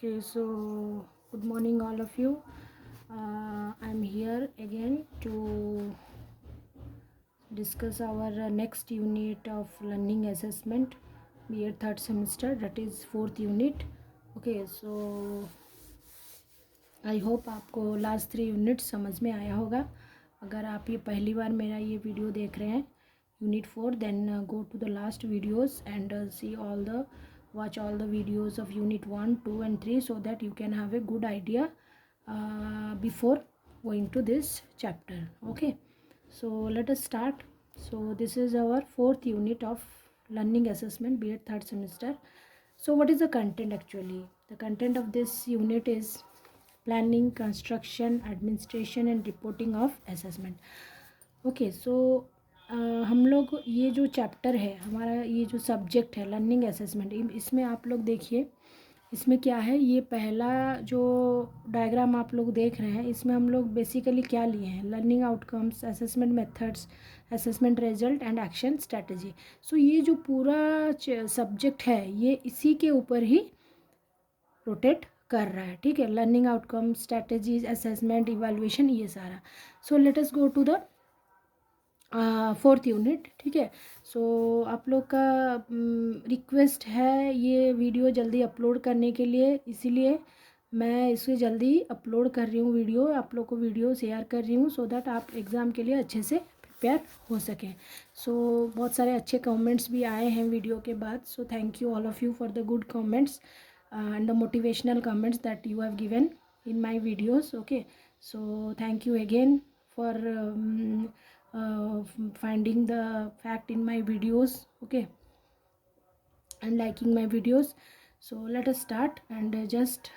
Okay, so good morning, all of you. I'm here again to discuss our next unit of learning assessment, B.Ed third semester, that is fourth unit. Okay, so I hope आपको last 3 unit समझ में आया होगा. अगर आप ये पहली बार मेरा ये वीडियो देख रहे हैं unit 4, then go to the last videos and see all the watch all the videos of unit 1, 2 and 3 so that you can have a good idea before going to this chapter. Okay, so let us start. So this is our fourth unit of learning assessment, B.Ed third semester. So what is the content actually? The content of this unit is planning, construction, administration and reporting of assessment. Okay, so हम लोग ये जो chapter है हमारा, ये जो subject है learning assessment, इसमें आप लोग देखिए इसमें क्या है. ये पहला जो डायग्राम आप लोग देख रहे हैं, इसमें हम लोग बेसिकली क्या लिए हैं, learning outcomes, assessment methods, assessment result and action strategy. So ये जो पूरा सब्जेक्ट है ये इसी के ऊपर ही रोटेट कर रहा है. ठीक है, learning outcome, strategies, assessment, evaluation, ये सारा. So let us go to the fourth unit. ठीक है, सो आप लोग का रिक्वेस्ट है ये वीडियो जल्दी अपलोड करने के लिए, इसीलिए मैं इसे जल्दी अपलोड कर रही हूँ वीडियो, आप लोग को वीडियो शेयर कर रही हूँ सो दैट आप एग्ज़ाम के लिए अच्छे से प्रिपेयर हो सकें. सो बहुत सारे अच्छे कमेंट्स भी आए हैं वीडियो के बाद. So thank you all of you for the good comments and the motivational comments that you have given in my videos. Okay, so thank you again for finding the fact in my videos, okay, and liking my videos. So let us start and just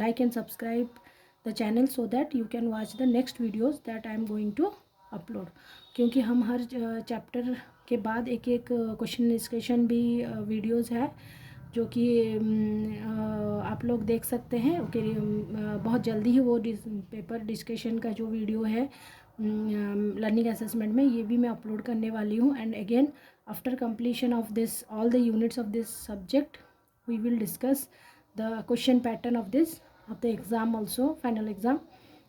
like and subscribe the channel so that you can watch the next videos that I am going to upload. क्योंकि हम हर chapter के बाद एक एक question discussion भी videos है जो कि आप लोग देख सकते हैं. ओके, बहुत जल्दी ही वो पेपर डिस्कशन का जो वीडियो है लर्निंग असेसमेंट में, ये भी मैं अपलोड करने वाली हूँ. And again after completion of this all the units of this subject we will discuss the question pattern of this of the exam also, final exam.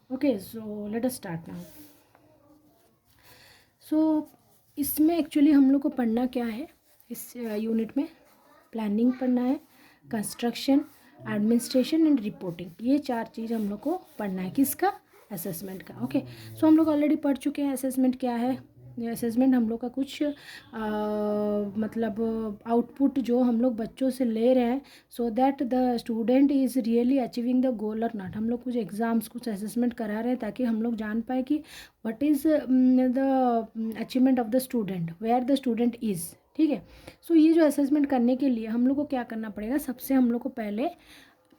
Okay, so let us start now. So इसमें actually हम लोग को पढ़ना क्या है इस unit में, planning पढ़ना है, कंस्ट्रक्शन, एडमिनिस्ट्रेशन एंड रिपोर्टिंग, ये 4 चीज़ हम लोग को पढ़ना है. किसका? असेसमेंट का. ओके, सो हम लोग ऑलरेडी पढ़ चुके हैं असेसमेंट क्या है. असेसमेंट हम लोग का कुछ मतलब आउटपुट जो हम लोग बच्चों से ले रहे हैं so that the student is really achieving the goal और नॉट. हम लोग कुछ एग्ज़ाम्स, कुछ असेसमेंट करा रहे हैं ताकि हम लोग जान पाए कि what is the achievement of the student, where the student is. ठीक है, सो ये जो असेसमेंट करने के लिए हम लोग को क्या करना पड़ेगा, सबसे हम लोग को पहले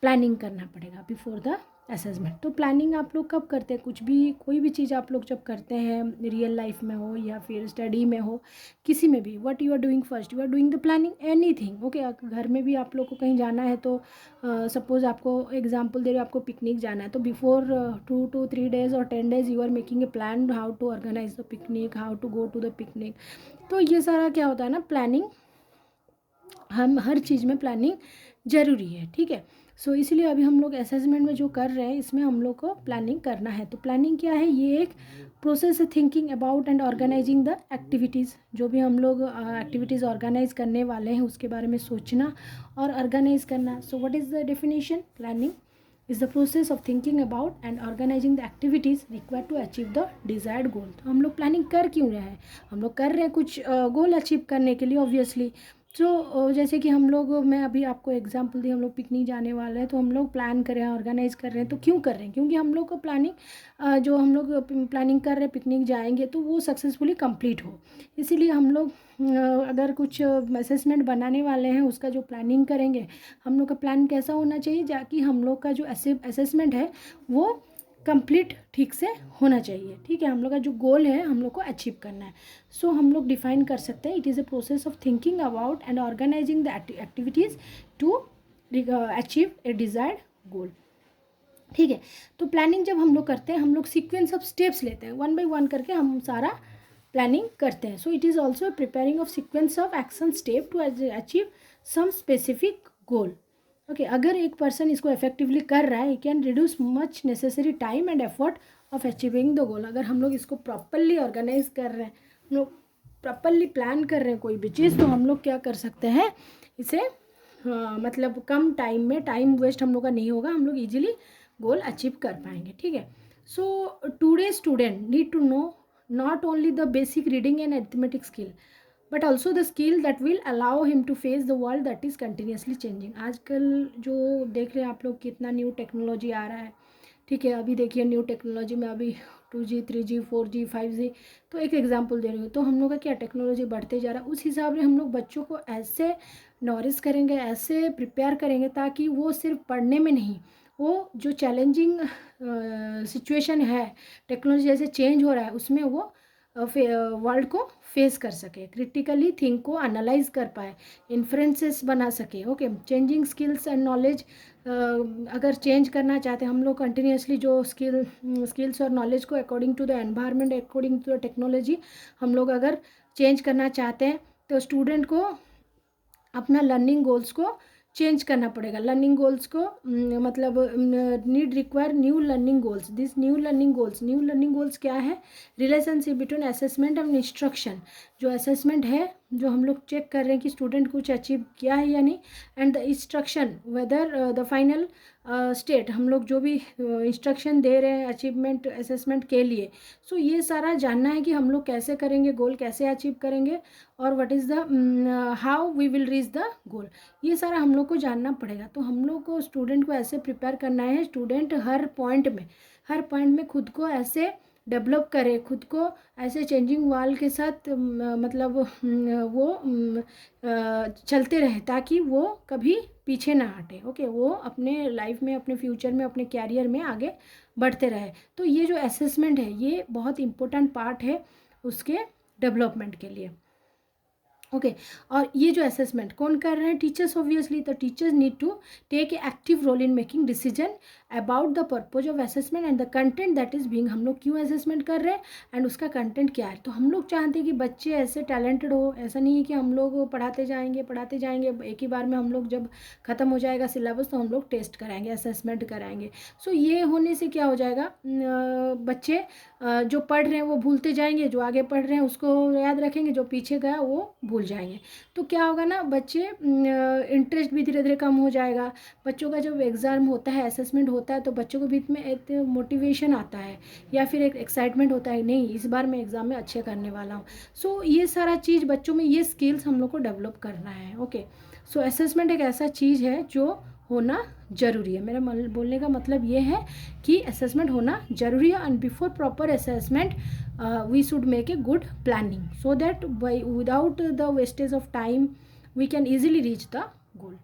प्लानिंग करना पड़ेगा बिफोर द असेसमेंट. तो प्लानिंग आप लोग कब करते हैं, कुछ भी कोई भी चीज़ आप लोग जब करते हैं, रियल लाइफ में हो या फिर स्टडी में हो, किसी में भी, what you are doing first, you are doing the planning anything. Okay, घर में भी आप लोग को कहीं जाना है तो सपोज आपको एग्जांपल दे रहे हो, आपको पिकनिक जाना है तो बिफोर 2 to 3 days और 10 days you are making a plan how to organise the picnic, how to go to the picnic. तो ये सारा क्या होता है ना, प्लानिंग. हम हर चीज़ में प्लानिंग ज़रूरी है. ठीक है, सो इसलिए अभी हम लोग असेसमेंट में जो कर रहे हैं इसमें हम लोग को प्लानिंग करना है. तो प्लानिंग क्या है, ये एक प्रोसेस है thinking about and organising the activities. जो भी हम लोग एक्टिविटीज़ ऑर्गेनाइज करने वाले हैं उसके बारे में सोचना और ऑर्गेनाइज करना. So what is the definition, planning is the process of thinking about and organising the activities required to achieve the desired goal. तो हम लोग प्लानिंग कर क्यों रहे हैं, हम लोग कर रहे हैं कुछ गोल अचीव करने के लिए ऑब्वियसली. तो जैसे कि हम लोग, मैं अभी आपको एग्जांपल दी, हम लोग पिकनिक जाने वाले हैं तो हम लोग प्लान कर रहे हैं, ऑर्गेनाइज कर रहे हैं. तो क्यों कर रहे हैं, क्योंकि हम लोग को प्लानिंग जो हम लोग प्लानिंग कर रहे हैं पिकनिक जाएंगे तो वो सक्सेसफुली कंप्लीट हो. इसीलिए हम लोग अगर कुछ असेसमेंट बनाने वाले हैं उसका जो प्लानिंग करेंगे, हम लोग का प्लान कैसा होना चाहिए ताकि हम लोग का जो असेसमेंट है वो कंप्लीट ठीक से होना चाहिए. ठीक है, हम लोग का जो गोल है हम लोग को अचीव करना है. सो हम लोग डिफाइन कर सकते हैं, it is a process of thinking about and organising the activities to achieve a desired goal. ठीक है, तो प्लानिंग जब हम लोग करते हैं हम लोग सीक्वेंस ऑफ स्टेप्स लेते हैं, 1 by 1 करके हम सारा प्लानिंग करते हैं. So it is also preparing of sequence of action step to achieve some specific goal. Okay अगर एक पर्सन इसको इफेक्टिवली कर रहा है, can reduce much necessary time and effort of achieving the goal. अगर हम लोग इसको प्रॉपरली ऑर्गेनाइज कर रहे हैं, हम लोग प्रॉपरली प्लान कर रहे हैं कोई भी चीज़, तो हम लोग क्या कर सकते हैं इसे, मतलब कम टाइम में, टाइम वेस्ट हम लोग का नहीं होगा, हम लोग इजीली गोल अचीव कर पाएंगे। ठीक है, so today student need to know not only the basic reading and arithmetic skill but also the skill that will allow him to face the world that is continuously changing. आजकल जो देख रहे हैं आप लोग, कितना न्यू टेक्नोलॉजी आ रहा है। ठीक है, अभी देखिए न्यू टेक्नोलॉजी में अभी 2G 3G 4G 5G, तो एक एग्जांपल दे रही हूँ। तो हम लोग का क्या टेक्नोलॉजी बढ़ते जा रहा है, उस हिसाब से हम लोग बच्चों को ऐसे नॉरिश करेंगे, ऐसे प्रिपेयर करेंगे ताकि वो सिर्फ पढ़ने में नहीं, वो जो चैलेंजिंग सिचुएशन है, टेक्नोलॉजी जैसे चेंज हो रहा है, उसमें वो वर्ल्ड को फेस कर सके, क्रिटिकली थिंक को एनालाइज कर पाए, इन्फ्रेंसेस बना सके। Okay, changing skills and knowledge, अगर चेंज करना चाहते हैं हम लोग कंटिन्यूसली जो स्किल्स और नॉलेज को according to the environment, according to the technology हम लोग अगर चेंज करना चाहते हैं, तो स्टूडेंट को अपना लर्निंग गोल्स को चेंज करना पड़ेगा। लर्निंग गोल्स को मतलब need require new learning goals. This new learning goals क्या है, relationship between assessment and instruction. जो असेसमेंट है, जो हम लोग चेक कर रहे हैं कि स्टूडेंट कुछ अचीव किया है या नहीं, and the instruction whether the final state, हम लोग जो भी इंस्ट्रक्शन दे रहे हैं अचीवमेंट असेसमेंट के लिए। सो ये सारा जानना है कि हम लोग कैसे करेंगे, गोल कैसे अचीव करेंगे, और what is the how we will reach the goal, ये सारा हम लोग को जानना पड़ेगा। तो हम लोग को स्टूडेंट को ऐसे प्रिपेयर करना है, स्टूडेंट हर पॉइंट में खुद को ऐसे डेवलप करे, खुद को ऐसे चेंजिंग वर्ल्ड के साथ मतलब वो चलते रहे, ताकि वो कभी पीछे ना हटे। ओके, वो अपने लाइफ में, अपने फ्यूचर में, अपने कैरियर में आगे बढ़ते रहे। तो ये जो असेसमेंट है, ये बहुत इम्पोर्टेंट पार्ट है उसके डेवलपमेंट के लिए। ओके, और ये जो असेसमेंट कौन कर रहे हैं, teachers obviously. The teachers need to take a active role in making decision about the purpose of assessment and the content that is being. हम लोग क्यों असेसमेंट कर रहे हैं एंड उसका कंटेंट क्या है। तो हम लोग चाहते हैं कि बच्चे ऐसे टैलेंटेड हो, ऐसा नहीं है कि हम लोग पढ़ाते जाएंगे एक ही बार में, हम लोग जब ख़त्म हो जाएगा सिलेबस तो हम लोग टेस्ट कराएंगे, असेसमेंट कराएंगे। सो ये होने से क्या हो जाएगा, बच्चे जो पढ़ रहे हैं वो भूलते जाएंगे, जो आगे पढ़ रहे हैं उसको याद रखेंगे, जो पीछे गया वो भूल जाएंगे। तो क्या होगा ना, बच्चे इंटरेस्ट भी धीरे धीरे कम हो जाएगा। बच्चों का जब एग्ज़ाम होता है, असेसमेंट होता है, तो बच्चों के बीच में एक मोटिवेशन आता है, या फिर एक एक्साइटमेंट होता है, नहीं इस बार मैं एग्ज़ाम में अच्छे करने वाला हूँ। सो ये सारा चीज़ बच्चों में, ये स्किल्स हम लोग को डेवलप करना है। ओके, सो असेसमेंट एक ऐसा चीज़ है जो होना ज़रूरी है। मेरा बोलने का मतलब ये है कि असेसमेंट होना ज़रूरी है, and before proper assessment we should make a good planning so that by without the wastage of time we can easily reach the goal.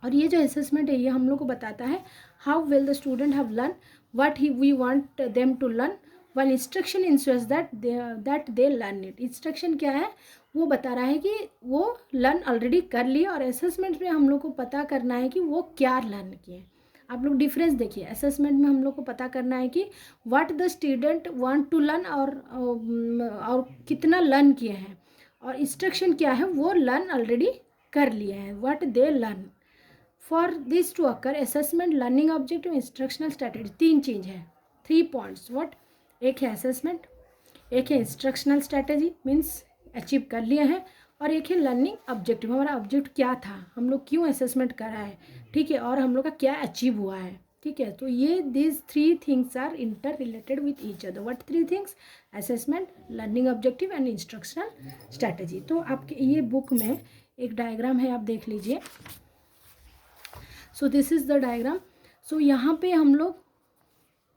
और ये जो असेसमेंट है, ये हम लोग को बताता है how well the student have learn what we want them to learn, while instruction ensures that they learn it. Instruction क्या है, वो बता रहा है कि वो लर्न ऑलरेडी कर लिए, और असेसमेंट में हम लोग को पता करना है कि वो क्या लर्न किए। आप लोग डिफरेंस देखिए, असेसमेंट में हम लोग को पता करना है कि what the student want to learn, और कितना लर्न किए हैं, और इंस्ट्रक्शन क्या है, वो लर्न ऑलरेडी कर लिए हैं, what they learn. For this to occur assessment, learning objective, instructional strategy, तीन चीज़ है, 3 पॉइंट्स। व्हाट, एक है असेसमेंट, एक है इंस्ट्रक्शनल स्ट्रैटेजी मीन्स अचीव कर लिए हैं, और एक है लर्निंग ऑब्जेक्टिव, हमारा ऑब्जेक्ट क्या था, हम लोग क्यों असेसमेंट करा है, ठीक है, और हम लोग का क्या अचीव हुआ है। ठीक है, तो ये this 3 things are inter related with each other. What 3 things, assessment, learning objective and instructional strategy. तो आपके ये बुक में एक डायग्राम है, आप देख लीजिए। So this is the diagram. So यहाँ पे हम लोग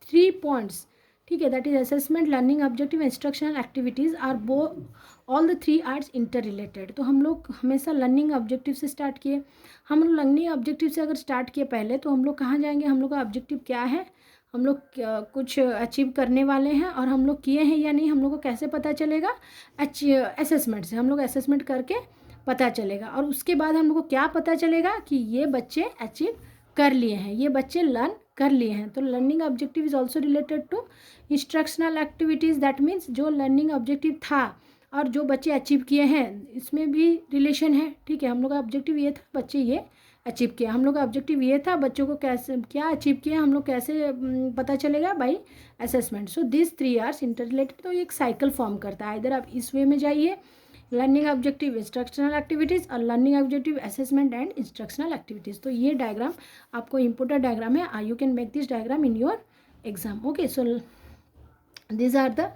3 पॉइंट्स, ठीक है, that is assessment, learning objective, instructional activities are all the 3 arts interrelated. तो हम लोग हमेशा लर्निंग ऑब्जेक्टिव से स्टार्ट किए। हम लोग लर्निंग ऑब्जेक्टिव से अगर स्टार्ट किए पहले, तो हम लोग कहाँ जाएंगे, हम लोग का ऑब्जेक्टिव क्या है, हम लोग कुछ अचीव करने वाले हैं, और हम लोग किए हैं या नहीं, हम लोग को कैसे पता चलेगा, असेसमेंट से। हम लोग असेसमेंट करके पता चलेगा, और उसके बाद हम लोग को क्या पता चलेगा कि ये बच्चे अचीव कर लिए हैं, ये बच्चे लर्न कर लिए हैं। तो learning objective is also related to instructional activities, that means जो लर्निंग ऑब्जेक्टिव था और जो बच्चे अचीव किए हैं, इसमें भी रिलेशन है। ठीक है, हम लोग का ऑब्जेक्टिव ये था, बच्चे ये अचीव किया। हम लोग का ऑब्जेक्टिव ये था बच्चों को कैसे क्या अचीव किया हम लोग कैसे पता चलेगा, by assessment. So this 3 hours inter related, तो एक साइकिल फॉर्म करता है। इधर आप इस वे में जाइए, लर्निंग ऑब्जेक्टिव इंस्ट्रक्शनल एक्टिविटीज़ और learning objective assessment and instructional activities. तो ये डायग्राम आपको इम्पोर्टेंट डायग्राम है, you can make this diagram in your exam. Okay, so these are the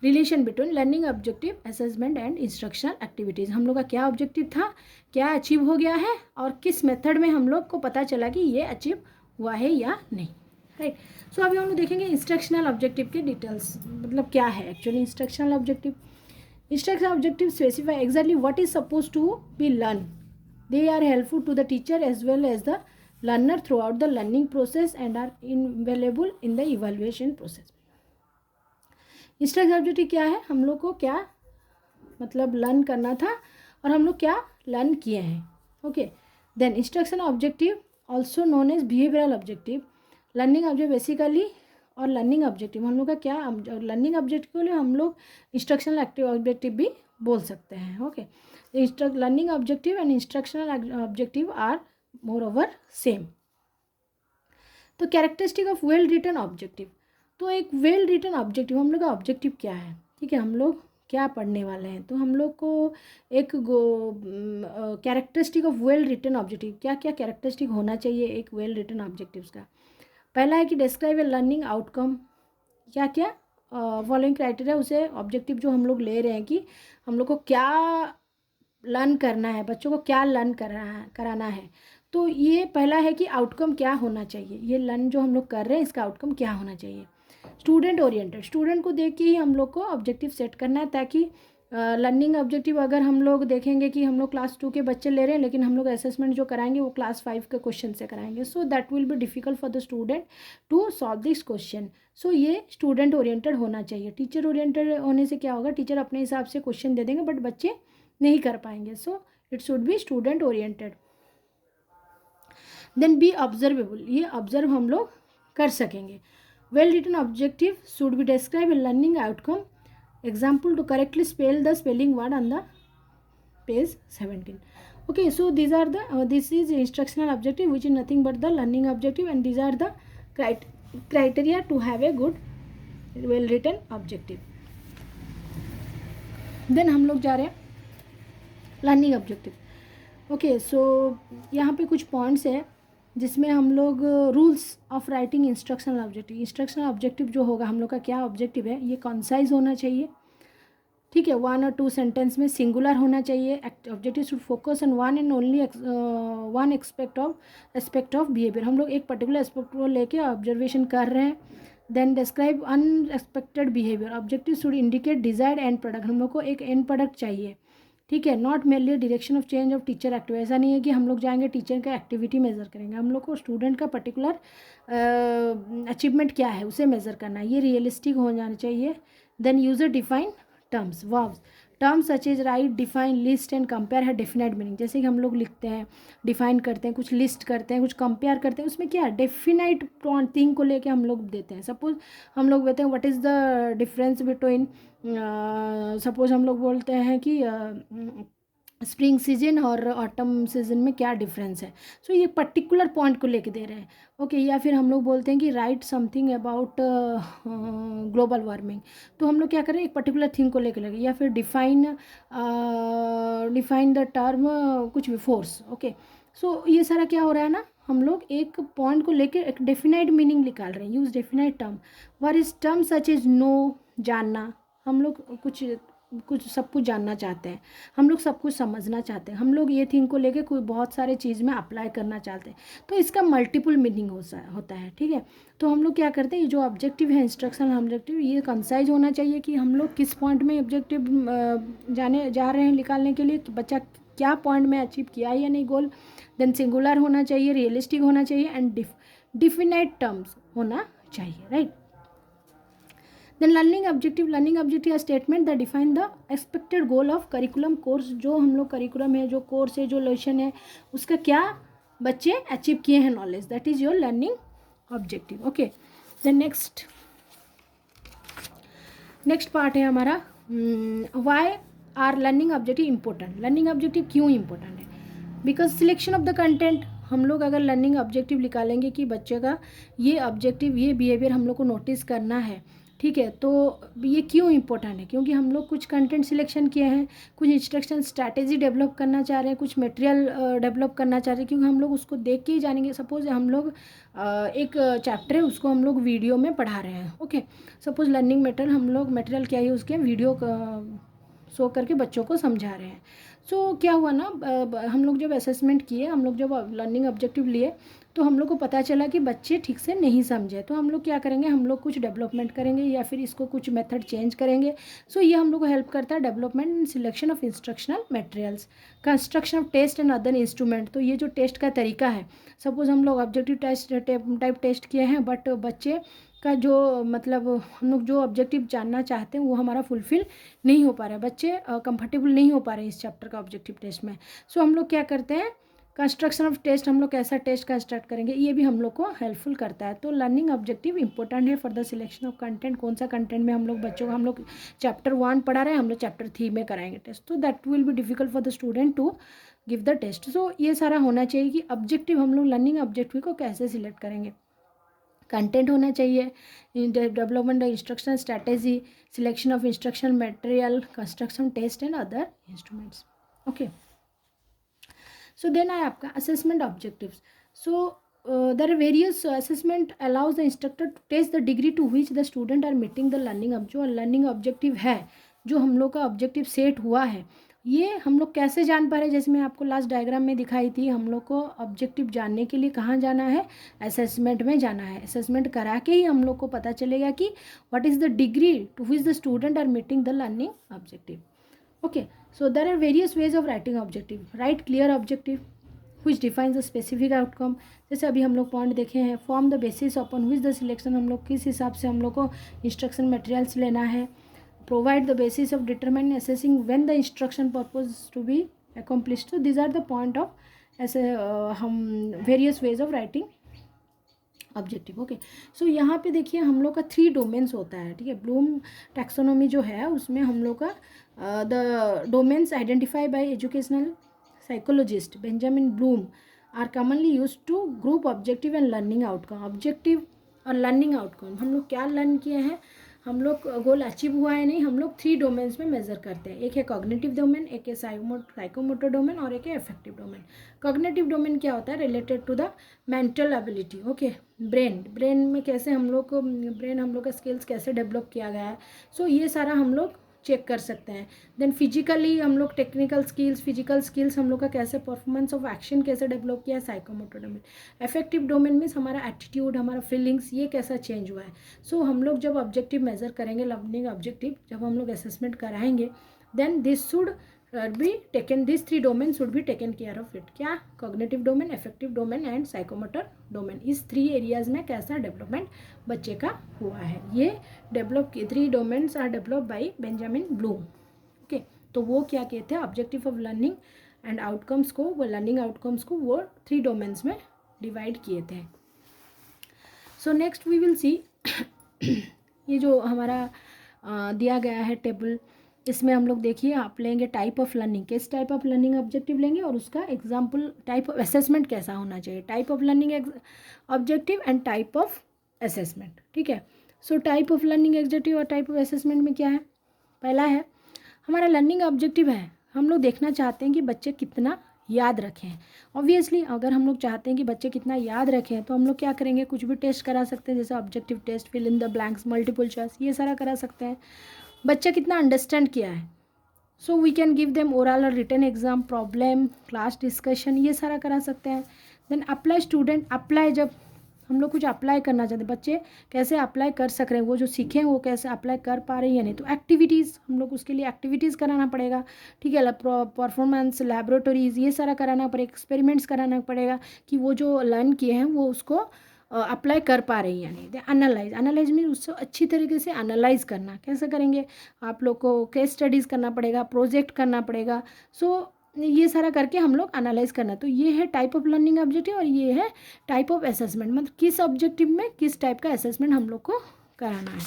relation between learning objective assessment and instructional activities. हम लोग का क्या objective था, क्या अचीव हो गया है, और किस मेथड में हम लोग को पता चला कि ये अचीव हुआ है या नहीं, राइट। सो अभी हम लोग देखेंगे इंस्ट्रक्शनल ऑब्जेक्टिव के डिटेल्स, मतलब क्या है actually instructional objective. Instructional objective specify exactly what is suppose to be learn. They are helpful to the teacher as well as the learner throughout the learning process and are invaluable in the evaluation process. Instructional objective क्या है, हम लोग को क्या मतलब learn करना था और हम लोग क्या लर्न किए हैं। Okay, then instructional objective also known as behavioural objective. Learning objective basically और लर्निंग ऑब्जेक्टिव हम लोग का क्या, लर्निंग ऑब्जेक्टिव को लिए हम लोग इंस्ट्रक्शनल एक्टिव ऑब्जेक्टिव भी बोल सकते हैं। Okay, learning objective and instructional objective are moreover same. तो characteristic of well written objective, तो एक वेल रिटन ऑब्जेक्टिव, हम लोग का ऑब्जेक्टिव क्या है, ठीक है, हम लोग क्या पढ़ने वाले हैं। तो हम लोग को एक characteristic of well written objective, क्या क्या कैरेक्टरिस्टिक होना चाहिए एक वेल रिटन ऑब्जेक्टिव्स का। पहला है कि डिस्क्राइब ए लर्निंग आउटकम, क्या क्या फॉलोइंग क्राइटेरिया उसे ऑब्जेक्टिव जो हम लोग ले रहे हैं कि हम लोग को क्या लर्न करना है, बच्चों को क्या लर्न कराना है। तो ये पहला है कि आउटकम क्या होना चाहिए, ये लर्न जो हम लोग कर रहे हैं इसका आउटकम क्या होना चाहिए। स्टूडेंट ओरिएंटेड, स्टूडेंट को देख के ही हम लोग को ऑब्जेक्टिव सेट करना है, ताकि लर्निंग ऑब्जेक्टिव अगर हम लोग देखेंगे कि हम लोग क्लास 2 के बच्चे ले रहे हैं लेकिन हम लोग असेसमेंट जो कराएंगे वो क्लास 5 के क्वेश्चन से कराएंगे, so that will be difficult for the student to solve this question. So ये स्टूडेंट ओरिएंटेड होना चाहिए। टीचर ओरिएंटेड होने से क्या होगा, टीचर अपने हिसाब से क्वेश्चन दे देंगे बट बच्चे नहीं कर पाएंगे। So it should be student oriented. Then be observable, ये ऑब्जर्व हम लोग कर सकेंगे। Well written objective should be describe a learning outcome, example to correctly spell the spelling word on the page 17. Okay, so these are the this is instructional objective which is nothing but the learning objective, and these are the criteria to have a good well written objective. Then हम लोग जा रहे हैं learning objective. Okay, so यहाँ पे कुछ points है जिसमें हम लोग rules of writing instructional objective. Instructional objective जो होगा हम लोग का क्या ऑब्जेक्टिव है, ये कॉन्साइज होना चाहिए, ठीक है, 1 और 2 सेंटेंस में सिंगुलर होना चाहिए। Objective should focus on one and only one aspect of behaviour. हम लोग एक पर्टिकुलर एस्पेक्ट को लेके ऑब्जर्वेशन कर रहे हैं। Then describe unexpected behaviour, objective should indicate desired end product, हम लोग को एक एंड प्रोडक्ट चाहिए, ठीक है, not mainly direction of change of teacher activity. ऐसा नहीं है कि हम लोग जाएंगे टीचर का एक्टिविटी मेजर करेंगे, हम लोग को स्टूडेंट का पर्टिकुलर अचीवमेंट क्या है उसे मेजर करना है, ये रियलिस्टिक हो जाना चाहिए। Then user define terms, verbs, terms such as write, define, list and compare है डेफिनेट मीनिंग। जैसे कि हम लोग लिखते हैं, डिफाइन करते हैं, कुछ लिस्ट करते हैं, कुछ कंपेयर करते हैं, उसमें क्या है डेफिनाइट थिंग को लेके हम लोग देते हैं। सपोज हम लोग बोलते हैं what is the difference between, suppose हम लोग बोलते हैं कि स्प्रिंग सीजन और ऑटम सीजन में क्या डिफरेंस है, सो ये पर्टिकुलर पॉइंट को लेके दे रहे हैं। ओके, या फिर हम लोग बोलते हैं कि right something about global warming, तो हम लोग क्या करें एक पर्टिकुलर थिंग को लेके लगे, या फिर डिफाइन द टर्म कुछ भी फोर्स। ओके, सो ये सारा क्या हो रहा है ना, हम लोग एक पॉइंट को लेकर एक डेफिनाइट मीनिंग निकाल रहे हैं। Use definite term, where is term such is know, जानना, हम लोग कुछ सब कुछ जानना चाहते हैं, हम लोग सब कुछ समझना चाहते हैं, हम लोग ये थिंग को लेके कोई बहुत सारे चीज़ में अप्लाई करना चाहते हैं, तो इसका मल्टीपल मीनिंग होता है, ठीक है। तो हम लोग क्या करते हैं, ये जो ऑब्जेक्टिव है इंस्ट्रक्शनल ऑब्जेक्टिव, ये कंसाइज होना चाहिए कि हम लोग किस पॉइंट में ऑब्जेक्टिव जा रहे हैं निकालने के लिए, कि बच्चा क्या पॉइंट में अचीव किया है या नहीं गोल। देन सिंगुलर होना चाहिए, रियलिस्टिक होना चाहिए, एंड डिफिनाइट टर्म्स होना चाहिए, राइट। देन लर्निंग ऑब्जेक्टिव या statement that define the expected goal of curriculum course, जो हम लोग करिकुलम है, जो कोर्स है, जो लेसन है, उसका क्या बच्चे अचीव किए हैं knowledge, that is your learning objective. Okay, then next part है हमारा why are learning objective important. Learning objective क्यों इंपॉर्टेंट है, because selection of the content, हम लोग अगर लर्निंग ऑब्जेक्टिव निकालेंगे कि बच्चे का ये ऑब्जेक्टिव, ये बिहेवियर हम लोग को नोटिस करना है, ठीक है, तो ये क्यों इम्पोर्टेंट है? क्योंकि हम लोग कुछ कंटेंट सिलेक्शन किए हैं, कुछ इंस्ट्रक्शन स्ट्रैटेजी डेवलप करना चाह रहे हैं, कुछ मटेरियल डेवलप करना चाह रहे हैं, क्योंकि हम लोग उसको देख के ही जानेंगे। सपोज हम लोग एक चैप्टर है उसको हम लोग वीडियो में पढ़ा रहे हैं, ओके, सपोज लर्निंग मटेरियल हम लोग मटेरियल क्या यूज़ किए, वीडियो शो करके बच्चों को समझा रहे हैं। सो क्या हुआ ना, हम लोग जब असेसमेंट किए, हम लोग जब लर्निंग ऑब्जेक्टिव लिए, तो हम लोग को पता चला कि बच्चे ठीक से नहीं समझे। तो हम लोग क्या करेंगे, हम लोग कुछ डेवलपमेंट करेंगे या फिर इसको कुछ मेथड चेंज करेंगे। सो ये हम लोग को हेल्प करता है development and selection of instructional materials, construction of test and other instrument. तो ये जो टेस्ट का तरीका है, सपोज हम लोग ऑब्जेक्टिव टेस्ट टाइप टेस्ट किए हैं, बट बच्चे का जो मतलब हम लोग जो ऑब्जेक्टिव जानना चाहते हैं वो हमारा फुलफिल नहीं हो पा रहा है, बच्चे कंफर्टेबल नहीं हो पा रहे हैं इस चैप्टर का ऑब्जेक्टिव टेस्ट में। सो हम लोग क्या करते हैं, कंस्ट्रक्शन ऑफ टेस्ट, हम लोग कैसा टेस्ट कंस्ट्रक्ट करेंगे, ये भी हम लोग को हेल्पफुल करता है। तो लर्निंग ऑब्जेक्टिव इंपॉर्टेंट है for the selection of content. कौन सा कंटेंट में हम लोग बच्चों को, हम लोग चैप्टर 1 पढ़ा रहे हैं, हम लोग चैप्टर 3 में कराएंगे टेस्ट, तो that will be difficult for the student to give the test. So ये सारा होना चाहिए कि ऑब्जेक्टिव, हम लोग लर्निंग ऑब्जेक्टिव को कैसे सिलेक्ट करेंगे। कंटेंट होना चाहिए, development instruction strategy, selection of instruction material, construction test and other instruments, okay. So then I आपका assessment objectives. So there are various assessment allows the instructor to test the degree to which the student are meeting the learning जो learning objective है, जो हम लोग का objective set हुआ है, ये हम लोग कैसे जान पा रहे हैं। जैसे मैं आपको लास्ट डायग्राम में दिखाई थी, हम लोग को ऑब्जेक्टिव जानने के लिए कहाँ जाना है, असेसमेंट में जाना है। असेसमेंट करा के ही हम लोग को पता चलेगा कि what is the degree to which the student are meeting the learning objective, okay. So there are various ways of writing objective. Write clear objective which defines the specific outcome. जैसे अभी हम लोग पॉइंट देखे हैं, form the basis upon which the selection, हम लोग किस हिसाब से हम लोग को इंस्ट्रक्शन मटेरियल्स लेना है। Provide the basis of determine assessing when the instruction purpose to be accomplished. So these are the point of ऐसे हम various ways of writing objective, okay. So यहाँ पे देखिए हम लोग का 3 डोमेन्स होता है, ठीक है। ब्लूम टैक्सोनॉमी जो है उसमें हम लोग का the domains identify by educational psychologist Benjamin Bloom are commonly use to group objective and learning outcome. Objective और लर्निंग आउटकम, हम लोग क्या लर्न किए हैं, हम लोग गोल अचीव हुआ है नहीं, हम लोग 3 डोमेन्स में मेजर करते हैं। एक है कॉग्निटिव डोमेन, एक है साइकोमोटर डोमेन और एक है अफेक्टिव डोमेन। कॉग्निटिव डोमेन क्या होता है, related to the mental ability, okay. Brain में कैसे हम लोग को, ब्रेन हम लोग का स्किल्स कैसे डेवलप किया गया है, सो ये सारा हम लोग चेक कर सकते हैं। देन फिजिकली हम लोग टेक्निकल स्किल्स, फिजिकल स्किल्स हम लोग का कैसे परफॉर्मेंस ऑफ एक्शन कैसे डेवलप किया है, साइकोमोटर डोमेन। अफेक्टिव डोमेन में हमारा एटीट्यूड, हमारा फीलिंग्स, ये कैसा चेंज हुआ है। सो हम लोग जब ऑब्जेक्टिव मेजर करेंगे, लर्निंग ऑब्जेक्टिव जब हम लोग असेसमेंट कराएंगे, then this should be taken, this 3 domain should be taken care of it. क्या, cognitive domain, affective domain and psychomotor domain. इस 3 एरियाज में कैसा डेवलपमेंट बच्चे का हुआ है, ये develop 3 domains are develop by Benjamin Bloom, okay. तो वो क्या कहते हैं, objective of learning and outcomes को, वो लर्निंग आउटकम्स को वो 3 डोमेन्स में डिवाइड किए थे। So next we will see ये जो हमारा दिया गया है टेबल, इसमें हम लोग देखिए आप लेंगे टाइप ऑफ लर्निंग, किस टाइप ऑफ लर्निंग ऑब्जेक्टिव लेंगे और उसका एग्जाम्पल, टाइप ऑफ असेसमेंट कैसा होना चाहिए, type of learning objective and type of assessment, ठीक है। So type of learning objective और टाइप ऑफ असेसमेंट में क्या है, पहला है हमारा लर्निंग ऑब्जेक्टिव है, हम लोग देखना चाहते हैं कि बच्चे कितना याद रखें। ऑब्वियसली अगर हम लोग चाहते हैं कि बच्चे कितना याद रखें तो हम लोग क्या करेंगे, कुछ भी टेस्ट करा सकते हैं, जैसे objective test, fill in the blanks, multiple choice, ये सारा करा सकते हैं। बच्चा कितना अंडरस्टैंड किया है, so we can give them oral और written exam, problem, class discussion, ये सारा करा सकते हैं। देन अप्लाई स्टूडेंट, अप्लाई, जब हम लोग कुछ अप्लाई करना चाहते हैं, बच्चे कैसे अप्लाई कर सक रहे हैं, वो जो सीखे हैं वो कैसे अप्लाई कर पा रहे हैं या नहीं, तो एक्टिविटीज़, हम लोग उसके लिए एक्टिविटीज़ कराना पड़ेगा, ठीक है। परफॉर्मेंस, लैबोरेटरीज, ये सारा कराना पड़ेगा, एक्सपेरिमेंट्स कराना पड़ेगा कि वो जो लर्न किए हैं वो उसको अप्लाई कर पा रही है या नहीं। एनालाइज में उसको अच्छी तरीके से एनालाइज करना, कैसे करेंगे, आप लोग को केस स्टडीज़ करना पड़ेगा, प्रोजेक्ट करना पड़ेगा। सो ये सारा करके हम लोग एनालाइज करना, तो ये है टाइप ऑफ लर्निंग ऑब्जेक्टिव और ये है टाइप ऑफ असेसमेंट, मतलब किस ऑब्जेक्टिव में किस टाइप का असेसमेंट हम लोग को कराना है।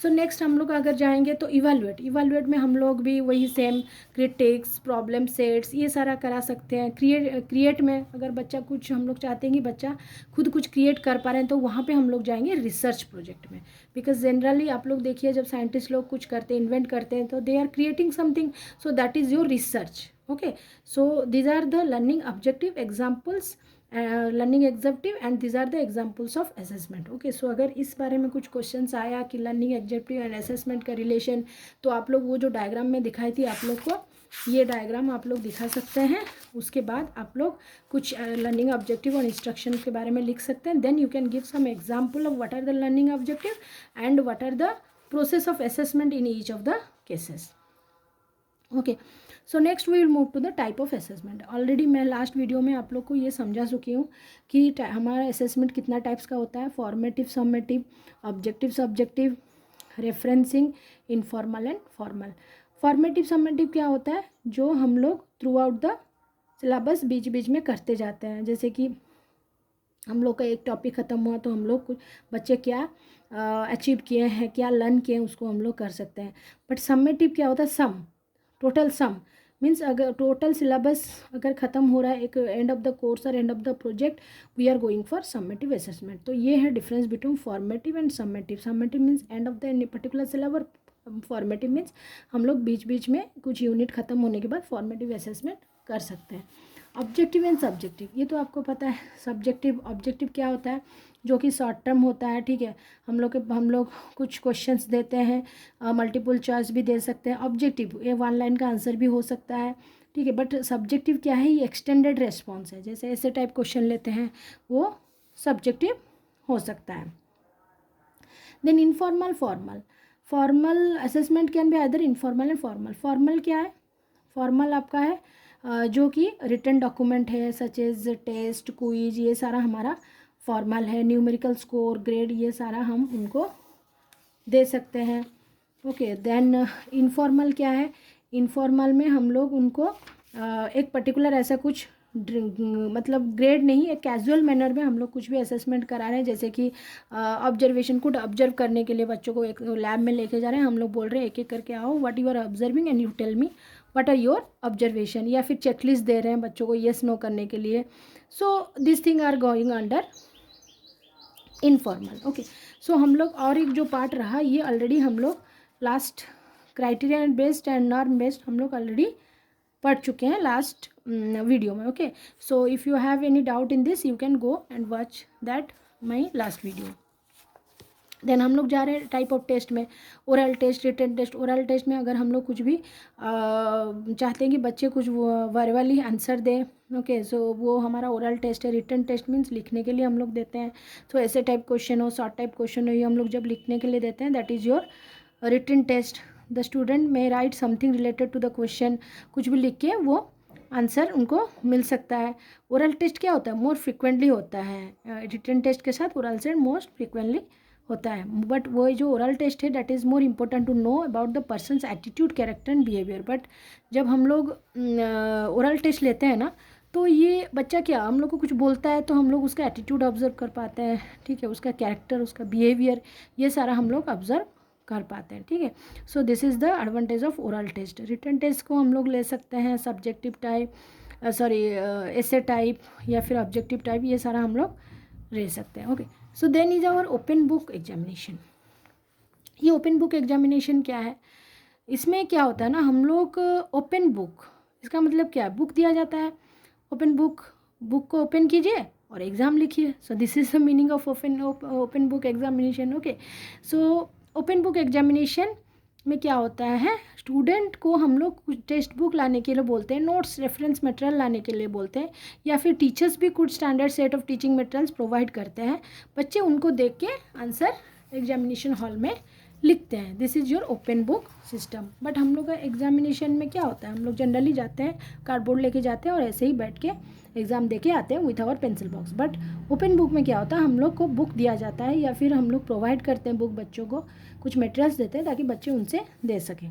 सो नेक्स्ट हम लोग अगर जाएंगे तो इवैल्यूएट में हम लोग भी वही सेम क्रिटिक्स, प्रॉब्लम सेट्स, ये सारा करा सकते हैं। क्रिएट में अगर बच्चा कुछ, हम लोग चाहते हैं कि बच्चा खुद कुछ क्रिएट कर पा रहे हैं, तो वहाँ पे हम लोग जाएंगे रिसर्च प्रोजेक्ट में। बिकॉज जनरली आप लोग देखिए, जब साइंटिस्ट लोग कुछ करते हैं, इन्वेंट करते हैं, तो they are creating something, so that is your research. Okay, so these are the learning objective examples, learning objective and these are the examples of assessment. Okay, so अगर इस बारे में कुछ क्वेश्चंस आया कि लर्निंग एग्जेक्टिव एंड असेसमेंट का relation, तो आप लोग वो जो डायग्राम में दिखाई थी आप लोग को, ये डायग्राम आप लोग दिखा सकते हैं। उसके बाद आप लोग कुछ लर्निंग ऑब्जेक्टिव और इंस्ट्रक्शन के बारे में लिख सकते हैं। Then you can give some example of what are the learning objective and what are the process of assessment in each of the cases. Okay, so next we will move to the type of assessment. Already मैं last video में आप लोग को ये समझा चुकी हूँ कि हमारा असेसमेंट कितना टाइप्स का होता है, formative, summative, objective, subjective, referencing, informal and formal. Formative summative क्या होता है, जो हम लोग थ्रू आउट द सिलेबस बीच बीच में करते जाते हैं। जैसे कि हम लोग का एक टॉपिक ख़त्म हुआ तो हम लोग कुछ बच्चे क्या अचीव किए हैं, क्या लर्न किए हैं, उसको हम लोग कर सकते हैं। बट समेटिव क्या होता है, सम, टोटल सम, मीन्स अगर टोटल सिलेबस अगर ख़त्म हो रहा है, एक एंड ऑफ द कोर्स और end of the project, we are going for summative assessment. तो ये है difference between formative and summative. Summative means end of the any particular syllabus, formative means हम लोग बीच बीच में कुछ यूनिट ख़त्म होने के बाद फॉर्मेटिव असेसमेंट कर सकते हैं। ऑब्जेक्टिव एंड सब्जेक्टिव, ये तो आपको पता है। सब्जेक्टिव, ऑब्जेक्टिव क्या होता है, जो कि शॉर्ट टर्म होता है, ठीक है। हम लोग कुछ क्वेश्चंस देते हैं, मल्टीपल चॉइस भी दे सकते हैं। ऑब्जेक्टिव ये 1 लाइन का आंसर भी हो सकता है, ठीक है। बट सब्जेक्टिव क्या है, ये एक्सटेंडेड रेस्पॉन्स है। जैसे ऐसे टाइप क्वेश्चन लेते हैं, वो सब्जेक्टिव हो सकता है। Then informal, formal assessment can be either informal and formal. Formal क्या है, फॉर्मल आपका है जो कि रिटन डॉक्यूमेंट है, सच एज टेस्ट, क्विज, ये सारा हमारा फॉर्मल है। न्यूमेरिकल स्कोर, ग्रेड, ये सारा हम उनको दे सकते हैं। ओके, देन इनफॉर्मल क्या है, इनफॉर्मल में हम लोग उनको एक पर्टिकुलर ऐसा कुछ मतलब ग्रेड नहीं, एक कैजुअल मैनर में हम लोग कुछ भी असेसमेंट करा रहे हैं। जैसे कि ऑब्जर्वेशन, कुछ ऑब्जर्व करने के लिए बच्चों को एक लैब में लेके जा रहे हैं, हम लोग बोल रहे हैं एक एक करके आओ, what you are observing and you tell me what are your observation. या फिर चेकलिस्ट दे रहे हैं बच्चों को येस नो करने के लिए। So this thing are going under informal. Okay, so हम लोग और एक जो पार्ट रहा, ये ऑलरेडी हम लोग last criteria and based and norm based हम लोग ऑलरेडी पढ़ चुके हैं लास्ट वीडियो में। Okay, so if you have any doubt in this you can go and watch that my last video. Then हम लोग जा रहे हैं टाइप ऑफ टेस्ट में, oral test, written test. Oral test में अगर हम लोग कुछ भी चाहते हैं कि बच्चे कुछ वर्बली आंसर दें, ओके, सो वो हमारा ओरल टेस्ट है। रिटन टेस्ट मीन्स लिखने के लिए हम लोग देते हैं। तो ऐसे टाइप क्वेश्चन हो, शॉर्ट टाइप क्वेश्चन हो, ये हम लोग जब लिखने के लिए देते हैं, that is your written test. The student may write something related to the question, कुछ भी लिख के वो आंसर उनको मिल सकता है। ओरल टेस्ट क्या होता है, मोर फ्रिक्वेंटली होता है। रिटन टेस्ट के साथ ओरल से मोस्ट फ्रिक्वेंटली होता है। बट वो जो ओरल टेस्ट है that is more important to know about the person's attitude, character and behaviour. But जब हम लोग ओरल टेस्ट लेते हैं ना, तो ये बच्चा क्या हम लोग को कुछ बोलता है तो हम लोग उसका एटीट्यूड ऑब्जर्व कर पाते हैं, ठीक है, उसका कैरेक्टर, उसका बिहेवियर, ये सारा हम लोग ऑब्जर्व कर पाते हैं, ठीक है। So this is the advantage of oral test. Written test को हम लोग ले सकते हैं सब्जेक्टिव टाइप, एसे टाइप या फिर ऑब्जेक्टिव टाइप, ये सारा हम लोग ले सकते हैं। Okay, so then is our open book examination. ये ओपन बुक एग्जामिनेशन क्या है, इसमें क्या होता है ना, हम लोग ओपन बुक, इसका मतलब क्या है, बुक दिया जाता है, ओपन बुक, बुक को ओपन कीजिए और एग्ज़ाम लिखिए। सो this is the meaning of open book examination. Okay, so open book examination में क्या होता है, स्टूडेंट को हम लोग कुछ टेक्स्ट बुक लाने के लिए बोलते हैं, नोट्स, रेफरेंस मटेरियल लाने के लिए बोलते हैं, या फिर टीचर्स भी कुछ standard set of teaching materials provide करते हैं। बच्चे उनको देख के आंसर एग्जामिनेशन हॉल में लिखते हैं। This is your open book system. But हम लोग का एग्जामिनेशन में क्या होता है, हम लोग जनरली जाते हैं, कार्डबोर्ड लेके जाते हैं और ऐसे ही बैठ के एग्ज़ाम दे के आते हैं with our pencil box. But open book में क्या होता है, हम लोग को बुक दिया जाता है या फिर हम लोग प्रोवाइड करते हैं बुक, बच्चों को कुछ मटेरियल्स देते हैं ताकि बच्चे उनसे दे सकें।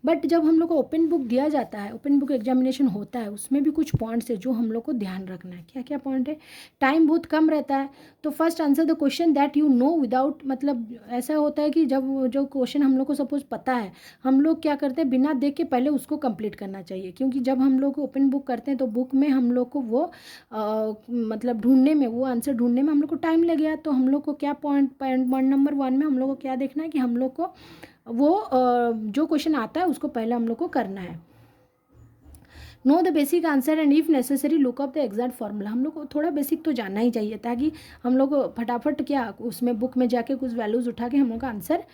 बट जब हम लोग को ओपन बुक दिया जाता है, ओपन बुक एग्जामिनेशन होता है, उसमें भी कुछ पॉइंट्स है जो हम लोग को ध्यान रखना है। क्या क्या पॉइंट है? टाइम बहुत कम रहता है, तो first answer the question that you know without, मतलब ऐसा होता है कि जब जो क्वेश्चन हम लोग को सपोज पता है, हम लोग क्या करते हैं बिना देख के पहले उसको कंप्लीट करना चाहिए, क्योंकि जब हम लोग ओपन बुक करते हैं तो बुक में हम लोग को वो मतलब ढूंढने में, वो आंसर ढूंढने में हम लोग को टाइम लगेगा। तो हम लोग को क्या पॉइंट नंबर 1 में हम लोग को क्या देखना है कि हम लोग को वो जो क्वेश्चन आता है उसको पहले हम लोग को करना है। Know the basic answer and if necessary look up the exact formula. हम लोग को थोड़ा बेसिक तो जानना ही चाहिए, ताकि हम लोग फटाफट क्या उसमें बुक में जाके कुछ वैल्यूज़ उठा के हम लोग का आंसर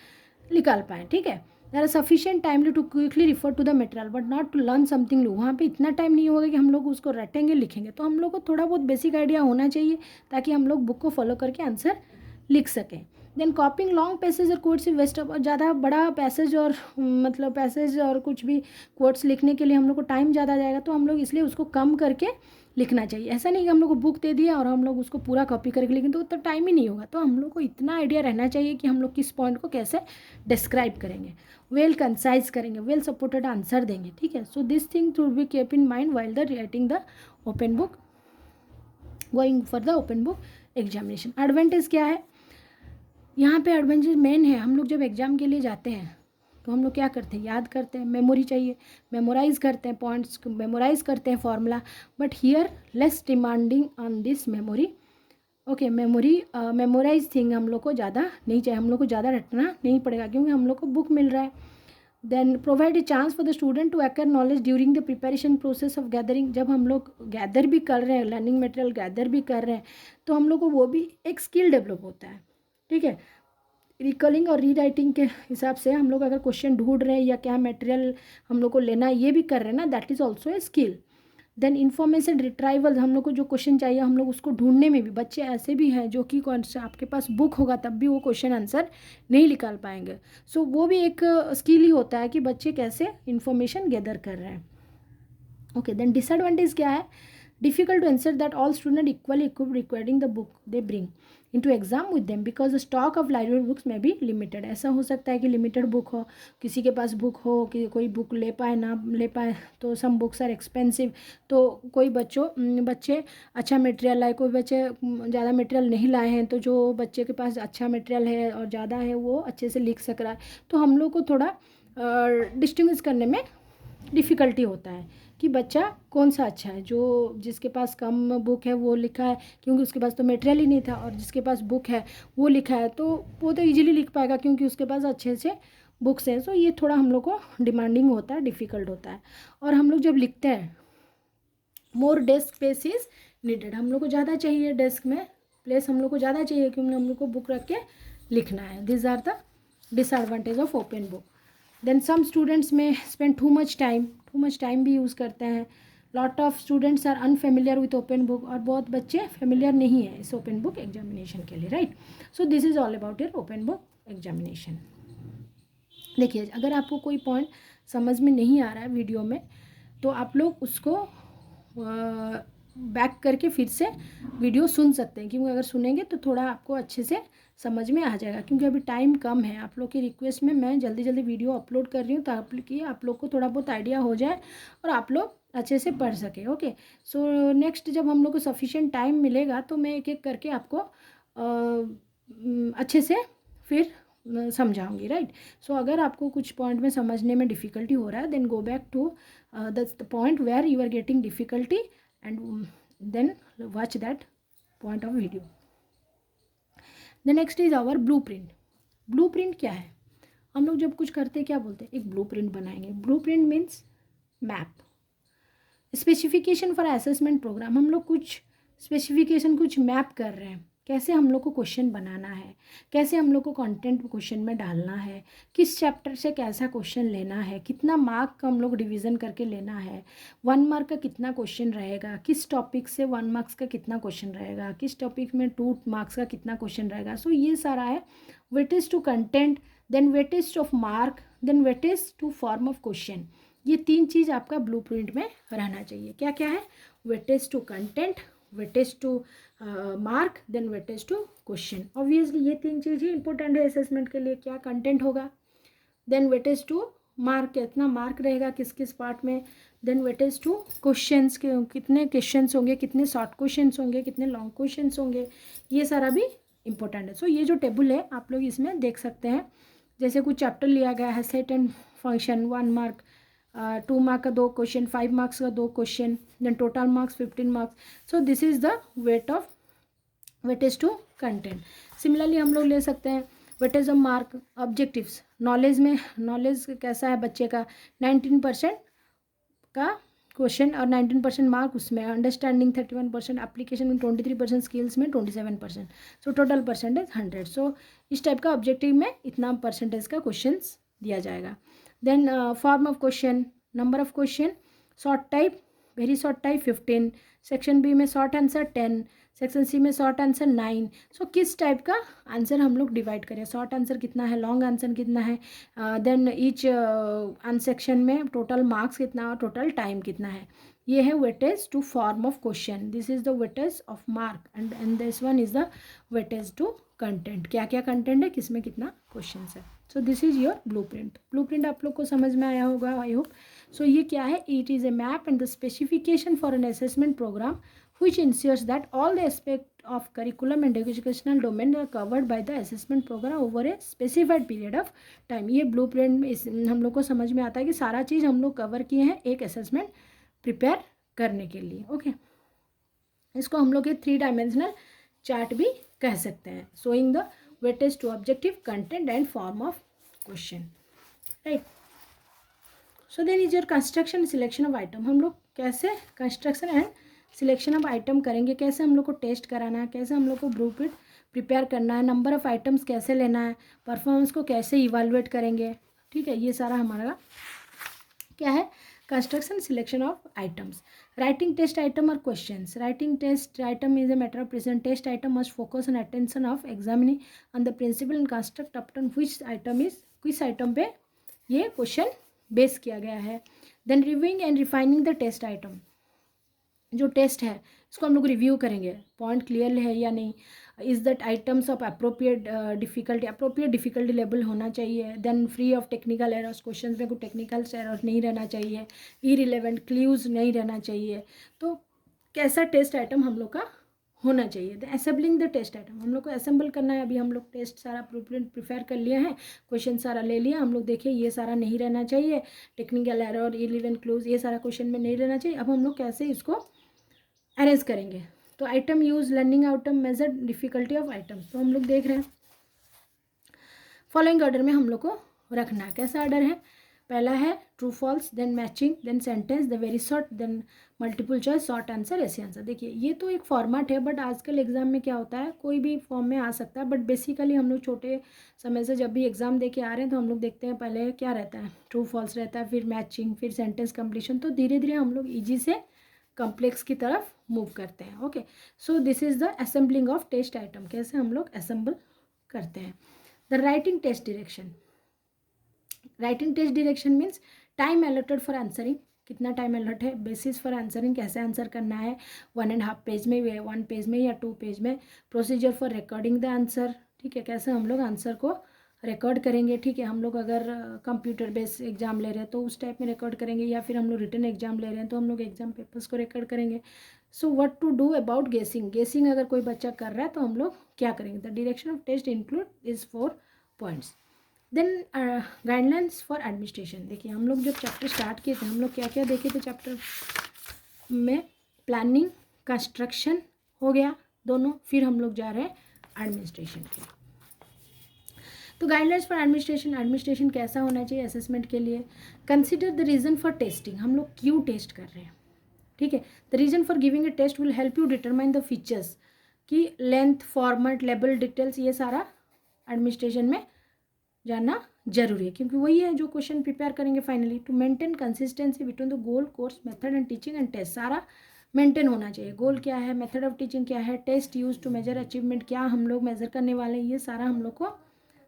निकाल पाएँ। ठीक है, there are sufficient time to quickly refer to the material but not to learn something new. वहाँ पे इतना टाइम नहीं होगा कि हम लोग उसको रटेंगे लिखेंगे, तो हम लोग को थोड़ा बहुत बेसिक आइडिया होना चाहिए ताकि हम लोग बुक को फॉलो करके आंसर लिख सकें। देन कॉपिंग लॉन्ग पैसेज और कोट्स वेस्ट ऑफ, ज़्यादा बड़ा पैसेज और मतलब पैसेज और कुछ भी कोट्स लिखने के लिए हम लोग को टाइम ज़्यादा जाएगा, तो हम लोग इसलिए उसको कम करके लिखना चाहिए। ऐसा नहीं कि हम लोग को बुक दे दिया और हम लोग उसको पूरा कॉपी करके लिखें तो टाइम ही नहीं होगा। तो हम लोग को इतना आइडिया रहना चाहिए कि हम लोग किस पॉइंट को कैसे डिस्क्राइब करेंगे, वेल कंसाइज करेंगे, वेल सपोर्टेड आंसर देंगे। ठीक है, so this thing to be keep in mind while the writing the open book, going for the open book examination. Advantage क्या है यहाँ पे? एडवांटेज मेन है, हम लोग जब एग्ज़ाम के लिए जाते हैं तो हम लोग क्या करते हैं, याद करते हैं, मेमोरी चाहिए, मेमोराइज करते हैं, पॉइंट्स मेमोराइज करते हैं, formula. But here less demanding on this memory. Okay, memorise thing हम लोग को ज़्यादा नहीं चाहिए, हम लोग को ज़्यादा रटना नहीं पड़ेगा क्योंकि हम लोग को बुक मिल रहा है। Then provide a chance for the student to acquire knowledge during the preparation process of gathering. जब हम लोग गैदर भी कर रहे हैं, लर्निंग मटेरियल गैदर भी कर रहे हैं, तो हम लोग को वो भी एक स्किल डेवलप होता है। ठीक है, रिकॉलिंग और रीराइटिंग के हिसाब से हम लोग अगर क्वेश्चन ढूंढ रहे हैं या क्या मटेरियल हम लोग को लेना है ये भी कर रहे हैं ना, that is also a skill. Then information retrieval, हम लोग को जो क्वेश्चन चाहिए हम लोग उसको ढूंढने में भी, बच्चे ऐसे भी हैं जो कि कौन सा आपके पास बुक होगा तब भी वो क्वेश्चन आंसर नहीं निकाल पाएंगे। सो वो भी एक स्किल ही होता है कि बच्चे कैसे इन्फॉर्मेशन गैदर कर रहे हैं। ओके, देन डिसएडवांटेज क्या है? difficult to ensure that all students equally equipped regarding the book they bring into exam with them because the stock of library books may be limited। ऐसा हो सकता है कि लिमिटेड बुक हो, किसी के पास बुक हो कि कोई बुक ले पाए ना ले पाए, तो सम बुक्स आर एक्सपेंसिव। तो कोई बच्चे अच्छा मटेरियल लाए, कोई बच्चे ज़्यादा मटेरियल नहीं लाए हैं, तो जो बच्चे के पास अच्छा मटेरियल है और ज़्यादा है वो अच्छे से लिख सक रहा है। तो हम लोग को थोड़ा डिस्टिंग्विश करने में डिफ़िकल्टी होता है कि बच्चा कौन सा अच्छा है। जो जिसके पास कम बुक है वो लिखा है क्योंकि उसके पास तो मटेरियल ही नहीं था, और जिसके पास बुक है वो लिखा है तो वो तो इजीली लिख पाएगा क्योंकि उसके पास अच्छे से बुक्स हैं। सो ये थोड़ा हम लोग को डिमांडिंग होता है, डिफ़िकल्ट होता है। और हम लोग जब लिखते हैं मोर डेस्क स्पेस इज़ नीडेड, हम लोग को ज़्यादा चाहिए डेस्क में प्लेस, हम लोग को ज़्यादा चाहिए क्योंकि हम लोग को बुक रख के लिखना है। This are the disadvantage of open book. Then some students में स्पेंड टू मच टाइम भी यूज़ करते हैं। Lot of students are unfamiliar with open book, और बहुत बच्चे फेमिलियर नहीं है इस ओपन बुक एग्जामिनेशन के लिए, right. So this is all about your open book examination. देखिए, अगर आपको कोई पॉइंट समझ में नहीं आ रहा है वीडियो में तो आप लोग उसको बैक करके फिर से वीडियो सुन सकते हैं, क्योंकि अगर सुनेंगे तो थोड़ा आपको अच्छे से समझ में आ जाएगा। क्योंकि अभी टाइम कम है, आप लोग की रिक्वेस्ट में मैं जल्दी जल्दी वीडियो अपलोड कर रही हूँ ताकि आप लोग को थोड़ा बहुत आइडिया हो जाए और आप लोग अच्छे से पढ़ सके। ओके, सो नेक्स्ट जब हम लोग को सफिशिएंट टाइम मिलेगा तो मैं एक एक करके आपको अच्छे से फिर समझाऊंगी, राइट। सो अगर आपको कुछ पॉइंट में समझने में डिफ़िकल्टी हो रहा है then go back to the point where you are getting difficulty and then watch that point of video. The next is our blueprint. Blueprint क्या है? हम लोग जब कुछ करते हैं क्या बोलते हैं, एक ब्लूप्रिंट बनाएंगे। Blueprint means map, specification for assessment programme. हम लोग कुछ स्पेसिफिकेशन, कुछ मैप कर रहे हैं, कैसे हम लोग को क्वेश्चन बनाना है, कैसे हम लोग को कंटेंट क्वेश्चन में डालना है, किस चैप्टर से कैसा क्वेश्चन लेना है, कितना मार्क का हम लोग डिवीज़न करके लेना है, 1 मार्क का कितना क्वेश्चन रहेगा, किस टॉपिक से 1 मार्क्स का कितना क्वेश्चन रहेगा, किस टॉपिक में 2 मार्क्स का कितना क्वेश्चन रहेगा। सो ये सारा है weightage to content, then weightage of mark, then weightage to form of question. ये 3 चीज़ आपका ब्लूप्रिंट में रहना चाहिए। क्या क्या है? Weightage to content, weightage to mark, then weightage to question. Obviously ये 3 चीज़ ही इंपॉर्टेंट है असेसमेंट के लिए। क्या? कंटेंट होगा, देन वेटेज टू मार्क, कितना मार्क रहेगा किस किस पार्ट में। देन वेटेज टू क्वेश्चंस के, कितने क्वेश्चंस होंगे, कितने शॉर्ट क्वेश्चंस होंगे, कितने लॉन्ग क्वेश्चंस होंगे, ये सारा भी इंपॉर्टेंट है। सो ये जो टेबल है आप लोग इसमें देख सकते हैं। जैसे कुछ चैप्टर लिया गया है, set and function 1 mark, 2 mark का 2 क्वेश्चन, 5 मार्क्स का 2 question, then total marks 15 marks. So this is the weightage to content. Similarly हम लोग ले सकते हैं weightage of mark objectives. Knowledge में, नॉलेज कैसा है बच्चे का, 19% का क्वेश्चन और 19% मार्क उसमें, अंडरस्टैंडिंग 31%, एप्लीकेशन में 23%, स्किल्स में 27%। So total percentage 100। सो इस टाइप का ऑब्जेक्टिव में इतना परसेंटेज का क्वेश्चन दिया जाएगा। Then form of question, number of question, short type, very short type 15, section B में शॉर्ट आंसर 10, सेक्शन सी में शॉर्ट आंसर 9। सो किस टाइप का आंसर हम लोग डिवाइड करें, शॉर्ट आंसर कितना है, लॉन्ग आंसर कितना है, देन ईच सेक्शन में टोटल मार्क्स कितना और टोटल टाइम कितना है। ये है weightage to form of question. This is the weightage of mark and this one is the weightage to content. क्या क्या कंटेंट है, किसमें कितना क्वेश्चन है। So this is your blueprint आप लोग को समझ में आया होगा आई होप। सो ये क्या है, it is a map and the specification for an assessment programme which ensures that all the aspects of curriculum and educational domain are covered by the assessment program over a specified period of time। ये blueprint में हम लोग को समझ में आता है कि सारा चीज़ हम लोग कवर किए हैं एक असेसमेंट प्रिपेयर करने के लिए। ओके, इसको हम लोग एक 3 डायमेंशनल चार्ट भी कह सकते हैं, showing the weightage to objective, content and form of question, right. So then is your construction selection of item. हम लोग कैसे construction and selection of item करेंगे, कैसे हम लोग को टेस्ट कराना है, कैसे हम लोग को ब्लूप्रिंट प्रिपेयर करना है, नंबर ऑफ आइटम्स कैसे लेना है, परफॉर्मेंस को कैसे इवैल्यूएट करेंगे। ठीक है, ये सारा हमारा क्या है, construction selection of items. Writing test item और questions. Writing test item is a matter of present. Test item must focus on attention of examining on the principle and construct upon which item is, किस item पे ये question base किया गया है। Then reviewing and refining the test item. जो test है इसको हम लोग रिव्यू करेंगे, पॉइंट क्लियर है या नहीं, is that items of appropriate difficulty level होना चाहिए। Then free of technical errors, question में कोई टेक्निकल एरर नहीं रहना चाहिए, इरिलेवेंट क्ल्यूज नहीं रहना चाहिए। तो कैसा टेस्ट आइटम हम लोग का होना चाहिए। The assembling the test item, हम लोग को असेंबल करना है। अभी हम लोग टेस्ट सारा प्रिपेयर कर लिए हैं, क्वेश्चन सारा ले लिया हम लोग, देखिए ये सारा नहीं रहना चाहिए, टेक्निकल एरर, इरिलेवेंट क्लूज, ये सारा क्वेश्चन में नहीं रहना चाहिए। अब हम लोग कैसे इसको अरेंज करेंगे। तो item use, learning outcome, measure difficulty of items. तो हम लोग देख रहे हैं फॉलोइंग ऑर्डर में हम लोग को रखना है। कैसा ऑर्डर है, पहला है true false, then matching, then sentence, the very short, then multiple choice, short answer, ऐसे आंसर। देखिए ये तो एक फॉर्मेट है, बट आजकल एग्जाम में क्या होता है, कोई भी फॉर्म में आ सकता है, बट बेसिकली हम लोग छोटे समय से जब भी एग्जाम दे के आ रहे हैं तो हम लोग देखते हैं पहले क्या रहता है, ट्रू फॉल्स रहता है, फिर मैचिंग, फिर सेंटेंस कंप्लीशन। तो धीरे धीरे हम लोग ईजी से कॉम्प्लेक्स की तरफ मूव करते हैं। Okay, so this is the assembling of test item, कैसे हम लोग असेंबल करते हैं। The writing test direction. Writing test direction means time allotted for answering, कितना टाइम अलॉट है, बेसिस फॉर आंसरिंग, कैसे आंसर करना है, 1.5 पेज में, 1 पेज में या 2 पेज में, procedure for recording the answer. ठीक है, कैसे हम लोग आंसर को रिकॉर्ड करेंगे। ठीक है, हम लोग अगर कंप्यूटर बेस्ड एग्जाम ले रहे हैं तो उस टाइप में रिकॉर्ड करेंगे, या फिर हम लोग रिटन एग्जाम ले रहे हैं तो हम लोग एग्जाम पेपर्स को रिकॉर्ड करेंगे। So what to do about guessing. Guessing अगर कोई बच्चा कर रहा है तो हम लोग क्या करेंगे। The direction of test include is 4 points. Then guidelines for administration. देखिए हम लोग जब चैप्टर स्टार्ट किए थे हम लोग क्या क्या देखे थे चैप्टर में, प्लानिंग, कंस्ट्रक्शन हो गया दोनों, फिर हम लोग जा रहे हैं एडमिनिस्ट्रेशन के। तो गाइडलाइंस फॉर एडमिनिस्ट्रेशन, एडमिनिस्ट्रेशन कैसा होना चाहिए असेसमेंट के लिए। Consider the reason for testing, हम लोग क्यों टेस्ट कर रहे हैं। ठीक है, the reason for giving a test will help you determine the features, कि लेंथ, फॉर्मेट, लेवल, डिटेल्स, ये सारा एडमिनिस्ट्रेशन में जानना जरूरी है, क्योंकि वही है जो क्वेश्चन प्रिपेयर करेंगे finally. To maintain consistency between the goal, course, method and teaching and test, सारा मेंटेन होना चाहिए। गोल क्या है, मेथड ऑफ टीचिंग क्या है, test use to measure achievement, क्या हम लोग मेजर करने वाले हैं, ये सारा हम लोग को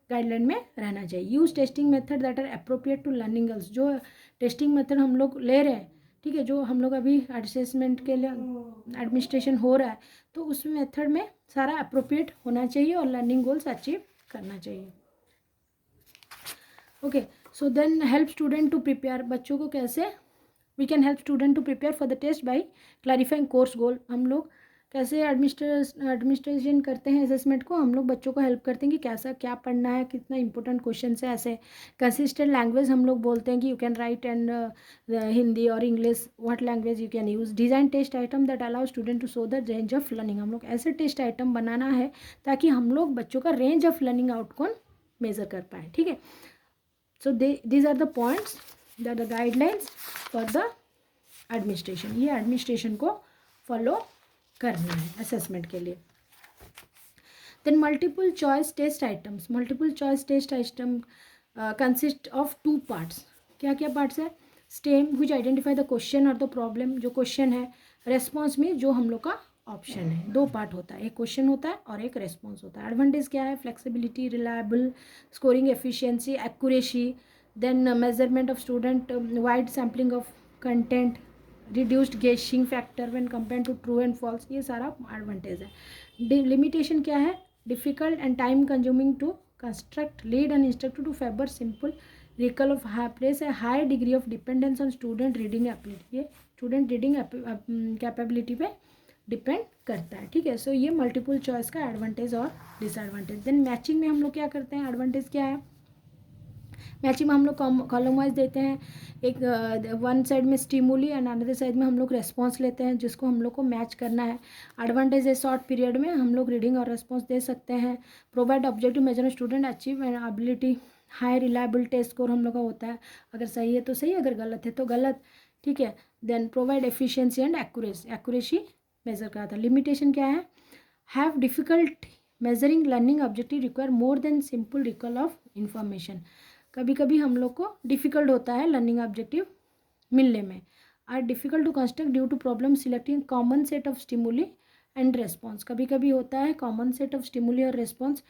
गाइडलाइन में रहना चाहिए। Use testing method that are appropriate to learning goals, जो टेस्टिंग मेथड हम लोग ले रहे हैं, ठीक है, जो हम लोग अभी असेसमेंट के लिए एडमिनिस्ट्रेशन हो रहा है, तो उस मेथड में सारा अप्रोप्रिएट होना चाहिए और लर्निंग गोल्स अचीव करना चाहिए। Okay, so then help student to prepare, बच्चों को कैसे we can help student to prepare for the test by clarifying course goal. हम लोग कैसे एडमिनिस्ट्रेशन करते हैं असेसमेंट को, हम लोग बच्चों को हेल्प करते हैं कि कैसा क्या पढ़ना है, कितना इंपॉर्टेंट क्वेश्चन है। ऐसे कंसिस्टेंट लैंग्वेज हम लोग बोलते हैं कि you can write and Hindi और English, what language you can use. Design test item that allow student to show the range of learning, हम लोग ऐसे टेस्ट आइटम बनाना है ताकि हम लोग बच्चों का range of learning outcome measure कर पाएँ, ठीक है। So these are the points that the guidelines for the administration, ये एडमिनिस्ट्रेशन को फॉलो करना है असेसमेंट के लिए। Then multiple choice test items, multiple choice test item consist of 2 parts. क्या क्या पार्ट्स है? Stem which identify the question और द प्रॉब्लम, जो क्वेश्चन है, रेस्पॉन्स में जो हम लोग का ऑप्शन है। 2 पार्ट होता है, एक क्वेश्चन होता है और एक रेस्पॉन्स होता है। एडवांटेज क्या है? Flexibility, reliable scoring, efficiency, accuracy, then measurement of student, wide sampling of content, reduced guessing factor when compare to true and false, ये सारा एडवांटेज है। लिमिटेशन क्या है? Difficult and time consuming to construct, lead and instructor to favour simple recall of high place, है high degree of dependence on student reading ability, ये student reading capability पे depend करता है, ठीक है। सो ये मल्टीपल चॉइस का एडवांटेज और डिसएडवांटेज। देन मैचिंग में हम लोग क्या करते हैं? एडवांटेज क्या है? मैचिंग में हम लोग कॉलम वाइज देते हैं, एक वन साइड में स्टिमुली एंड अनदर साइड में हम लोग रेस्पॉन्स लेते हैं जिसको हम लोग को मैच करना है। एडवांटेज है शॉर्ट पीरियड में हम लोग रीडिंग और रेस्पॉन्स दे सकते हैं। Provide objective measure student achieve and ability, high reliable test score हम लोग का होता है, अगर सही है तो सही, अगर गलत है तो गलत, ठीक है। Then provide efficiency and accuracy measure करा था। लिमिटेशन क्या है? Have difficult measuring learning objective, require more than simple recall of information, कभी कभी हम लोग को डिफ़िकल्ट होता है लर्निंग ऑब्जेक्टिव मिलने में। Are difficult to construct due to problem selecting common set of stimuli and response, कभी कभी होता है कॉमन सेट ऑफ स्टिमुली और रेस्पॉन्स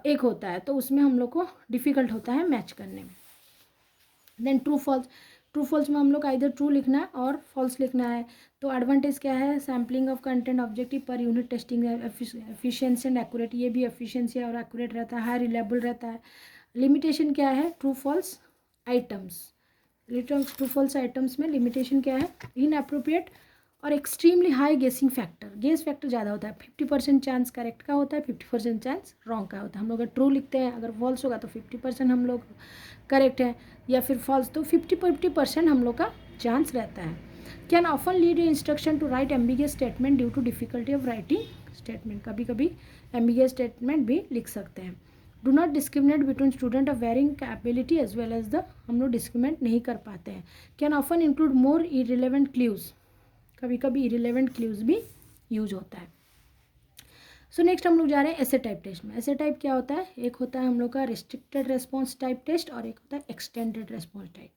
एक होता है तो उसमें हम लोग को डिफ़िकल्ट होता है मैच करने में। Then true false, true false में हम लोग इधर ट्रू लिखना है और फॉल्स लिखना है। तो एडवांटेज क्या है? Sampling of content objective per unit testing, efficiency and accurate, ये भी एफिशिएंसी और एक्यूरेट रहता है, हाई रिलायबल रहता है। लिमिटेशन क्या है? True false items, true false items में लिमिटेशन क्या है? इनअप्रोप्रिएट और extremely high guessing factor, guess factor ज़्यादा होता है, 50% चांस करेक्ट का होता है, 50% चांस रॉन्ग का होता है। हम लोग अगर ट्रू लिखते हैं, अगर फॉल्स होगा तो 50% हम लोग करेक्ट है, या फिर फॉल्स तो 50% हम लोग का चांस रहता है। Can often lead instruction to write ambiguous statement due to difficulty of writing statement, कभी कभी एम्बिगियस स्टेटमेंट भी लिख सकते हैं। Do not discriminate between student of varying capability as well as the, हम लोग डिस्क्रिमिनेट नहीं कर पाते हैं। Can often include more irrelevant clues, कभी कभी इरिलेवेंट क्ल्यूज भी यूज होता है। सो नेक्स्ट हम लोग जा रहे हैं ऐसे टाइप टेस्ट में। ऐसे टाइप क्या होता है? एक होता है हम लोग का रिस्ट्रिक्टेड रेस्पॉन्स टाइप टेस्ट और एक होता है extended response type.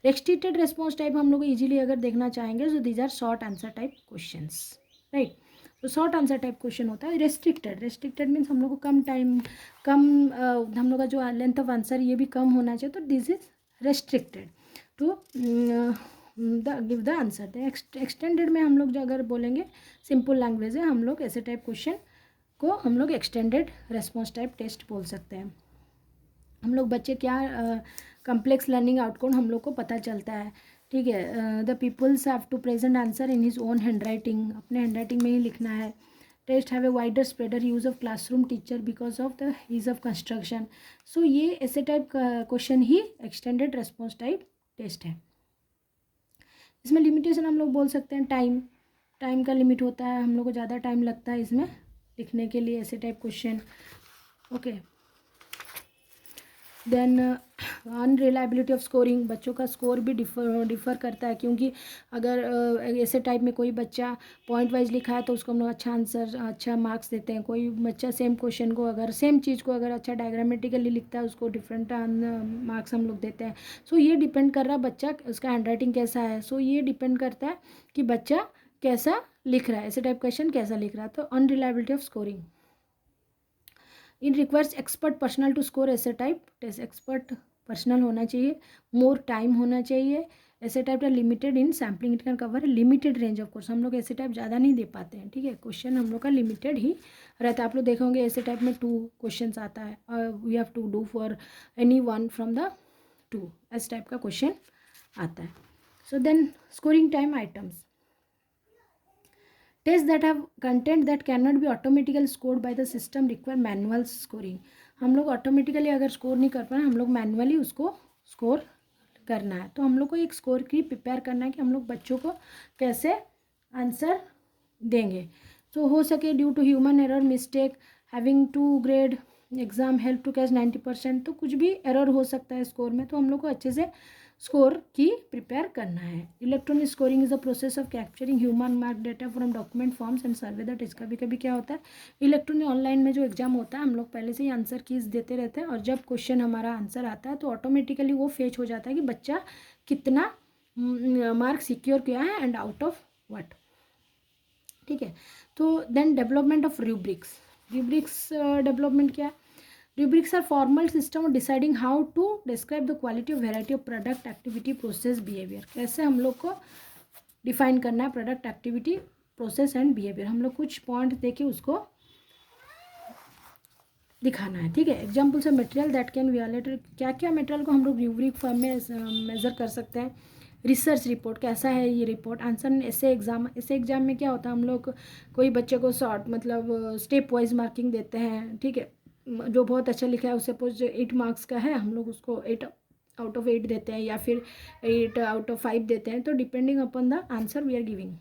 Restricted response type हम लोग इजीली अगर देखना चाहेंगे तो these are short answer type questions, right. तो शॉर्ट आंसर टाइप क्वेश्चन होता है। रेस्ट्रिक्टेड मीन्स हम लोग को कम टाइम, हम लोग का जो लेंथ ऑफ आंसर ये भी कम होना चाहिए, तो this is restricted to give the answer. Extended में हम लोग जो अगर बोलेंगे सिंपल लैंग्वेज है, हम लोग ऐसे टाइप क्वेश्चन को हम लोग एक्सटेंडेड रेस्पॉन्स टाइप टेस्ट बोल सकते हैं। हम लोग बच्चे क्या कम्प्लेक्स लर्निंग आउटकम हम लोग को पता चलता है, ठीक है। The peoples have to present answer in his own handwriting, अपने हैंड राइटिंग में ही लिखना है। Test have a wider spreader use of classroom teacher because of the ease of construction. So ये ऐसे टाइप का क्वेश्चन ही extended response type test है। इसमें लिमिटेशन हम लोग बोल सकते हैं टाइम का लिमिट होता है, हम लोग को ज़्यादा टाइम लगता है इसमें लिखने के लिए ऐसे type question, okay. Then unreliability of scoring, बच्चों का स्कोर भी डिफ़र करता है, क्योंकि अगर ऐसे टाइप में कोई बच्चा पॉइंट वाइज लिखा है तो उसको हम लोग अच्छा आंसर, अच्छा मार्क्स देते हैं। कोई बच्चा सेम क्वेश्चन को अगर सेम चीज़ को अगर अच्छा डायग्रामेटिकली लिखता है उसको डिफरेंट मार्क्स हम लोग देते हैं। सो ये डिपेंड कर रहा है बच्चा उसका हैंड राइटिंग कैसा है। सो ये डिपेंड करता है कि बच्चा कैसा लिख रहा है, ऐसे टाइप क्वेश्चन कैसा लिख रहा है। तो unreliability of scoring, it requires expert personal to score ऐसे टाइप टेस्ट, एक्सपर्ट पर्सनल होना चाहिए, मोर टाइम होना चाहिए। ऐसे टाइप का limited in sampling, it can cover limited range of course, हम लोग ऐसे टाइप ज़्यादा नहीं दे पाते हैं, ठीक है। क्वेश्चन हम लोग का लिमिटेड ही रहता है। आप लोग देखोगे ऐसे टाइप में 2 क्वेश्चन आता है और we have to do for any one from the 2 इस टाइप का क्वेश्चन आता है. So then scoring time items. Test that have content that can not be automatically scored by the system require manual scoring. हम लोग automatically अगर score नहीं कर पाए, हम लोग मैनुअली उसको स्कोर करना है. तो हम लोग को एक स्कोर की प्रिपेयर करना है कि हम लोग बच्चों को कैसे आंसर देंगे. सो हो सके due to human error, mistake, having to grade exam help to catch 90%. तो कुछ भी एरर हो सकता है स्कोर में, तो हम लोग को अच्छे से स्कोर की प्रिपेयर करना है. Electronic scoring is a process of capturing human mark data from document forms and survey that is. कभी कभी क्या होता है, इलेक्ट्रॉनिक ऑनलाइन में जो एग्जाम होता है, हम लोग पहले से ही आंसर कीज देते रहते हैं, और जब क्वेश्चन हमारा आंसर आता है तो ऑटोमेटिकली वो फेच हो जाता है कि बच्चा कितना मार्क सिक्योर किया है एंड आउट ऑफ व्हाट. ठीक है. तो then development of rubrics. Rubrics development क्या है? Rubrics are formal system of deciding how to describe the quality of variety of product, activity, process, behavior. कैसे हम लोग को डिफाइन करना है product, activity, process and behaviour. हम लोग कुछ पॉइंट देके उसको दिखाना है. ठीक है. Examples of material that can violate. क्या क्या मटेरियल को हम लोग रूब्रिक फॉर्म में मेजर कर सकते हैं. रिसर्च रिपोर्ट, कैसा है ये रिपोर्ट. आंसर ऐसे एग्जाम. ऐसे एग्जाम में क्या होता है, हम लोग कोई बच्चे को शॉर्ट मतलब स्टेप वाइज मार्किंग देते हैं. ठीक है. जो बहुत अच्छा लिखा है, उसे सपोज 8 मार्क्स का है, हम लोग उसको 8 आउट ऑफ 8 देते हैं या फिर 8 आउट ऑफ 5 देते हैं. तो depending upon the answer we are giving.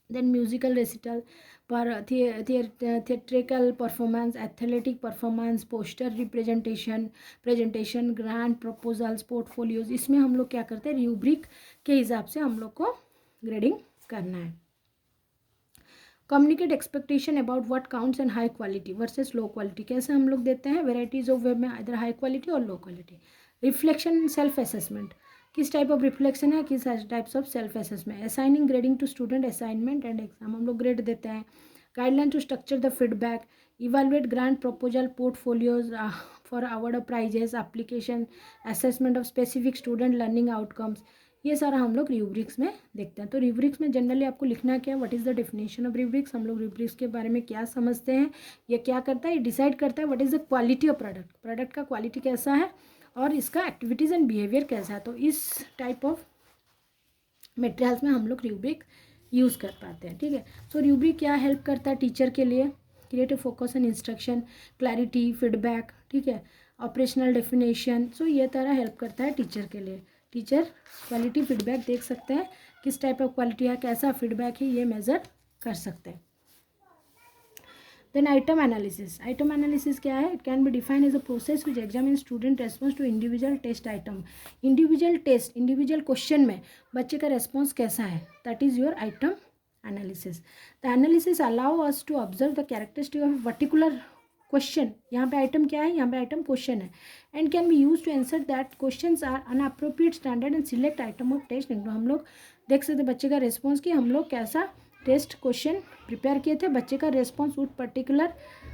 Then musical recital पर theatrical performance, athletic performance, poster presentation, grant proposals, portfolios. इसमें हम लोग क्या करते हैं, रूब्रिक के हिसाब से हम लोग को ग्रेडिंग करना है. Communicate expectation about what counts and high quality versus low quality. कैसे हम लोग देते हैं, वेराइटीज ऑफ वेब में इधर हाई क्वालिटी और low quality. Reflection, self assessment. किस टाइप ऑफ रिफ्लेक्शन है, किस types of self assessment. Assigning grading to student, assignment and exam. हम लोग ग्रेड देते हैं. Guideline to structure the feedback. Evaluate grant proposal, portfolios for award of prizes, application, assessment of specific student learning outcomes. ये सारा हम लोग rubrics में देखते हैं. तो रूब्रिक्स में जनरली आपको लिखना क्या है, what is the definition of rubrics. हम लोग रूब्रिक्स के बारे में क्या समझते हैं, ये क्या करता है, ये डिसाइड करता है what is the quality of product. Product का क्वालिटी कैसा है और इसका एक्टिविटीज़ एंड बिहेवियर कैसा है. तो इस टाइप ऑफ मटेरियल्स में हम लोग रूब्रिक यूज़ कर पाते हैं. ठीक है. सो रूब्रिक क्या हेल्प करता है टीचर के लिए, creative focus and instruction, clarity, feedback. ठीक है. Operational definition. सो ये तरह हेल्प करता है टीचर के लिए. टीचर क्वालिटी फीडबैक देख सकते हैं, किस टाइप ऑफ क्वालिटी है, कैसा फीडबैक है, ये मेज़र कर सकते हैं. Then item analysis. Item analysis क्या है, it can be defined as a process which examine student response to individual test item. Individual test, individual question में बच्चे का रेस्पॉन्स कैसा है, that is your item analysis. The analysis allow us to observe the characteristic of a particular question. यहाँ पे item क्या है, यहाँ पे आइटम क्वेश्चन है. And can be use to answer that questions are inappropriate standard and select item of test. हम लोग देख सकते बच्चे का रेस्पॉन्स कि हम लोग कैसा टेस्ट क्वेश्चन प्रिपेयर किए थे, बच्चे का रेस्पॉन्स उस पर्टिकुलर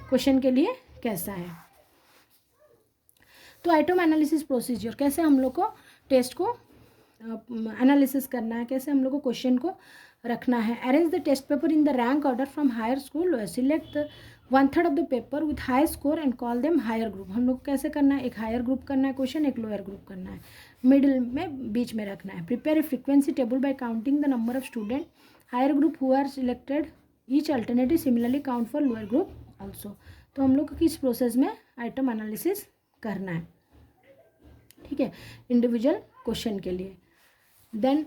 क्वेश्चन के लिए कैसा है. तो आइटम एनालिसिस प्रोसीजर, कैसे हम लोग को टेस्ट को एनालिसिस करना है, कैसे हम लोग को क्वेश्चन को रखना है. Arrange the test paper in the rank order from higher school. Select 1/3 of the paper with high score and call them higher group. हम लोग कैसे करना है, एक हायर ग्रुप करना है क्वेश्चन, एक लोअर ग्रुप करना है, मिडिल में बीच में रखना है. Prepare a frequency table by counting the number of student. Higher group who are selected each alternative similarly count for lower group also. तो हम लोग को किस प्रोसेस में आइटम एनालिसिस करना है. ठीक है. इंडिविजुअल क्वेश्चन के लिए. Then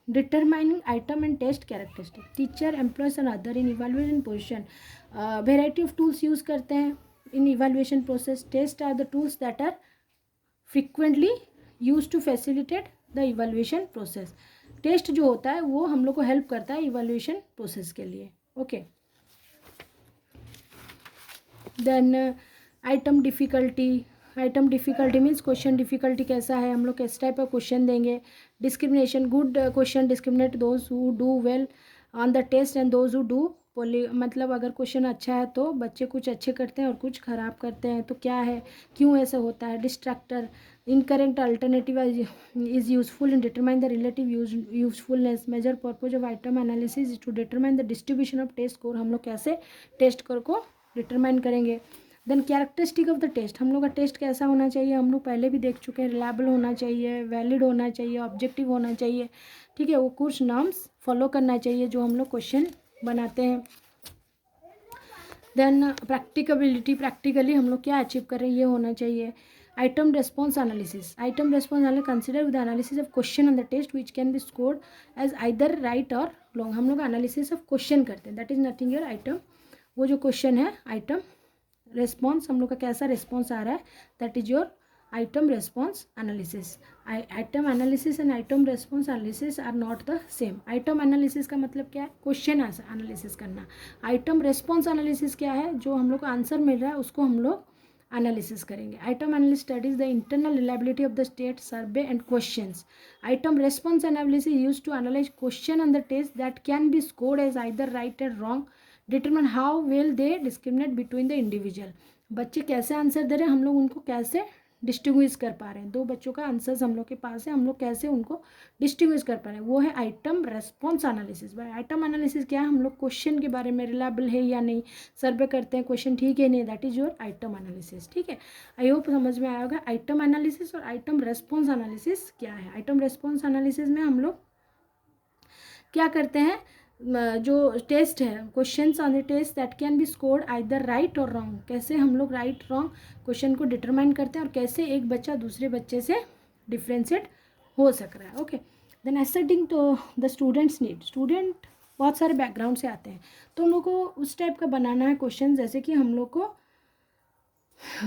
determining item and test characteristic. teacher, employees and other in evaluation position. Variety of tools use करते हैं in evaluation process. test are the tools that are frequently used to facilitate the evaluation process. Test जो होता है वो हम लोग को help करता है इवेल्युएशन प्रोसेस के लिए. Okay. Then item difficulty. Item difficulty means question difficulty कैसा है, हम लोग किस टाइप का क्वेश्चन देंगे. Discrimination. Good question discriminate those who do well on the test and those who do poorly. मतलब अगर क्वेश्चन अच्छा है तो बच्चे कुछ अच्छे करते हैं और कुछ ख़राब करते हैं, तो क्या है, क्यों ऐसा होता है. Distractor. Incorrect alternative is useful in determine the relative usefulness. Major purpose of item analysis to determine the distribution of test score. हम लोग कैसे टेस्ट स्कोर को डिटरमाइन करेंगे. Then characteristic of the test, हम लोग का टेस्ट कैसा होना चाहिए, हम लोग पहले भी देख चुके हैं, रिलायबल होना चाहिए, वैलिड होना चाहिए, ऑब्जेक्टिव होना चाहिए, ठीक है, वो कुछ नॉर्म्स फॉलो करना चाहिए जो हम लोग क्वेश्चन बनाते हैं। देन प्रैक्टिकबिलिटी, प्रैक्टिकली हम लोग क्या अचीव कर रहे हैं ये होना चाहिए। Item response analysis, item response analysis consider with analysis of question on the test which can be scored as either right और लॉन्ग, हम लोग एनालिसिस ऑफ क्वेश्चन करते हैं, that is nothing your item, वो जो क्वेश्चन है item response हम लोग का कैसा रेस्पॉन्स आ रहा है, that is your item response analysis. Item analysis and item response analysis are not the same. Item analysis का मतलब क्या है, क्वेश्चन एनालिसिस करना। आइटम रेस्पॉन्स एनालिसिस क्या है, जो हम लोग को आंसर मिल रहा है उसको हम लोग एनालिसिस करेंगे। Item analysis studies the internal reliability of the state survey and questions. Item response analysis use to analyze question on the test that can be scored as either right and wrong, determine how well they discriminate between the individual. बच्चे कैसे answer दे रहे हैं, हम लोग उनको कैसे distinguish कर पा रहे हैं, दो बच्चों का आंसर्स हम लोग के पास है, हम लोग कैसे उनको डिस्टिंग्विश कर पा रहे हैं, वो है आइटम रेस्पॉन्स एनालिसिस। भाई आइटम एनालिसिस क्या है, हम लोग क्वेश्चन के बारे में रिलायबल है या नहीं सर्वे करते हैं, क्वेश्चन ठीक है नहीं, that is your item analysis, ठीक है। आई होप समझ में आया होगा आइटम एनालिसिस और आइटम रेस्पॉन्स एनालिसिस क्या है। आइटम रेस्पॉन्स एनालिसिस में हम लोग क्या करते हैं, जो टेस्ट है questions on the test that can be scored either right और रॉन्ग, कैसे हम लोग राइट रॉन्ग क्वेश्चन को डिटरमाइन करते हैं और कैसे एक बच्चा दूसरे बच्चे से डिफ्रेंशिएट हो सक रहा है। ओके, देन एसेटिंग तो द स्टूडेंट्स नीड, स्टूडेंट बहुत सारे बैकग्राउंड से आते हैं, तो हम लोग को उस टाइप का बनाना है क्वेश्चन जैसे कि हम लोग को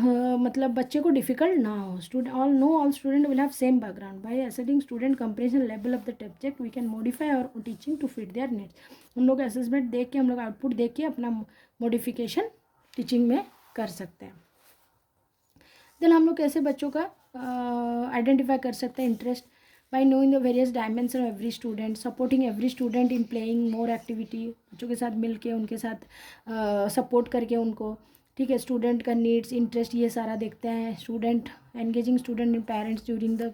मतलब बच्चे को डिफिकल्ट ना हो। Student all student will have same background, by assessing student comprehension level of the subject we can modify our teaching to fit their needs. हम लोग असेसमेंट देख के, हम लोग आउटपुट देख के अपना मॉडिफिकेशन टीचिंग में कर सकते हैं। देन हम लोग कैसे बच्चों का आइडेंटिफाई कर सकते हैं interest, by knowing the various dimension of every student, supporting every student in playing more activity, बच्चों के साथ मिल के उनके साथ सपोर्ट करके उनको, ठीक है, स्टूडेंट का नीड्स इंटरेस्ट ये सारा देखते हैं। Student engaging student in parents during the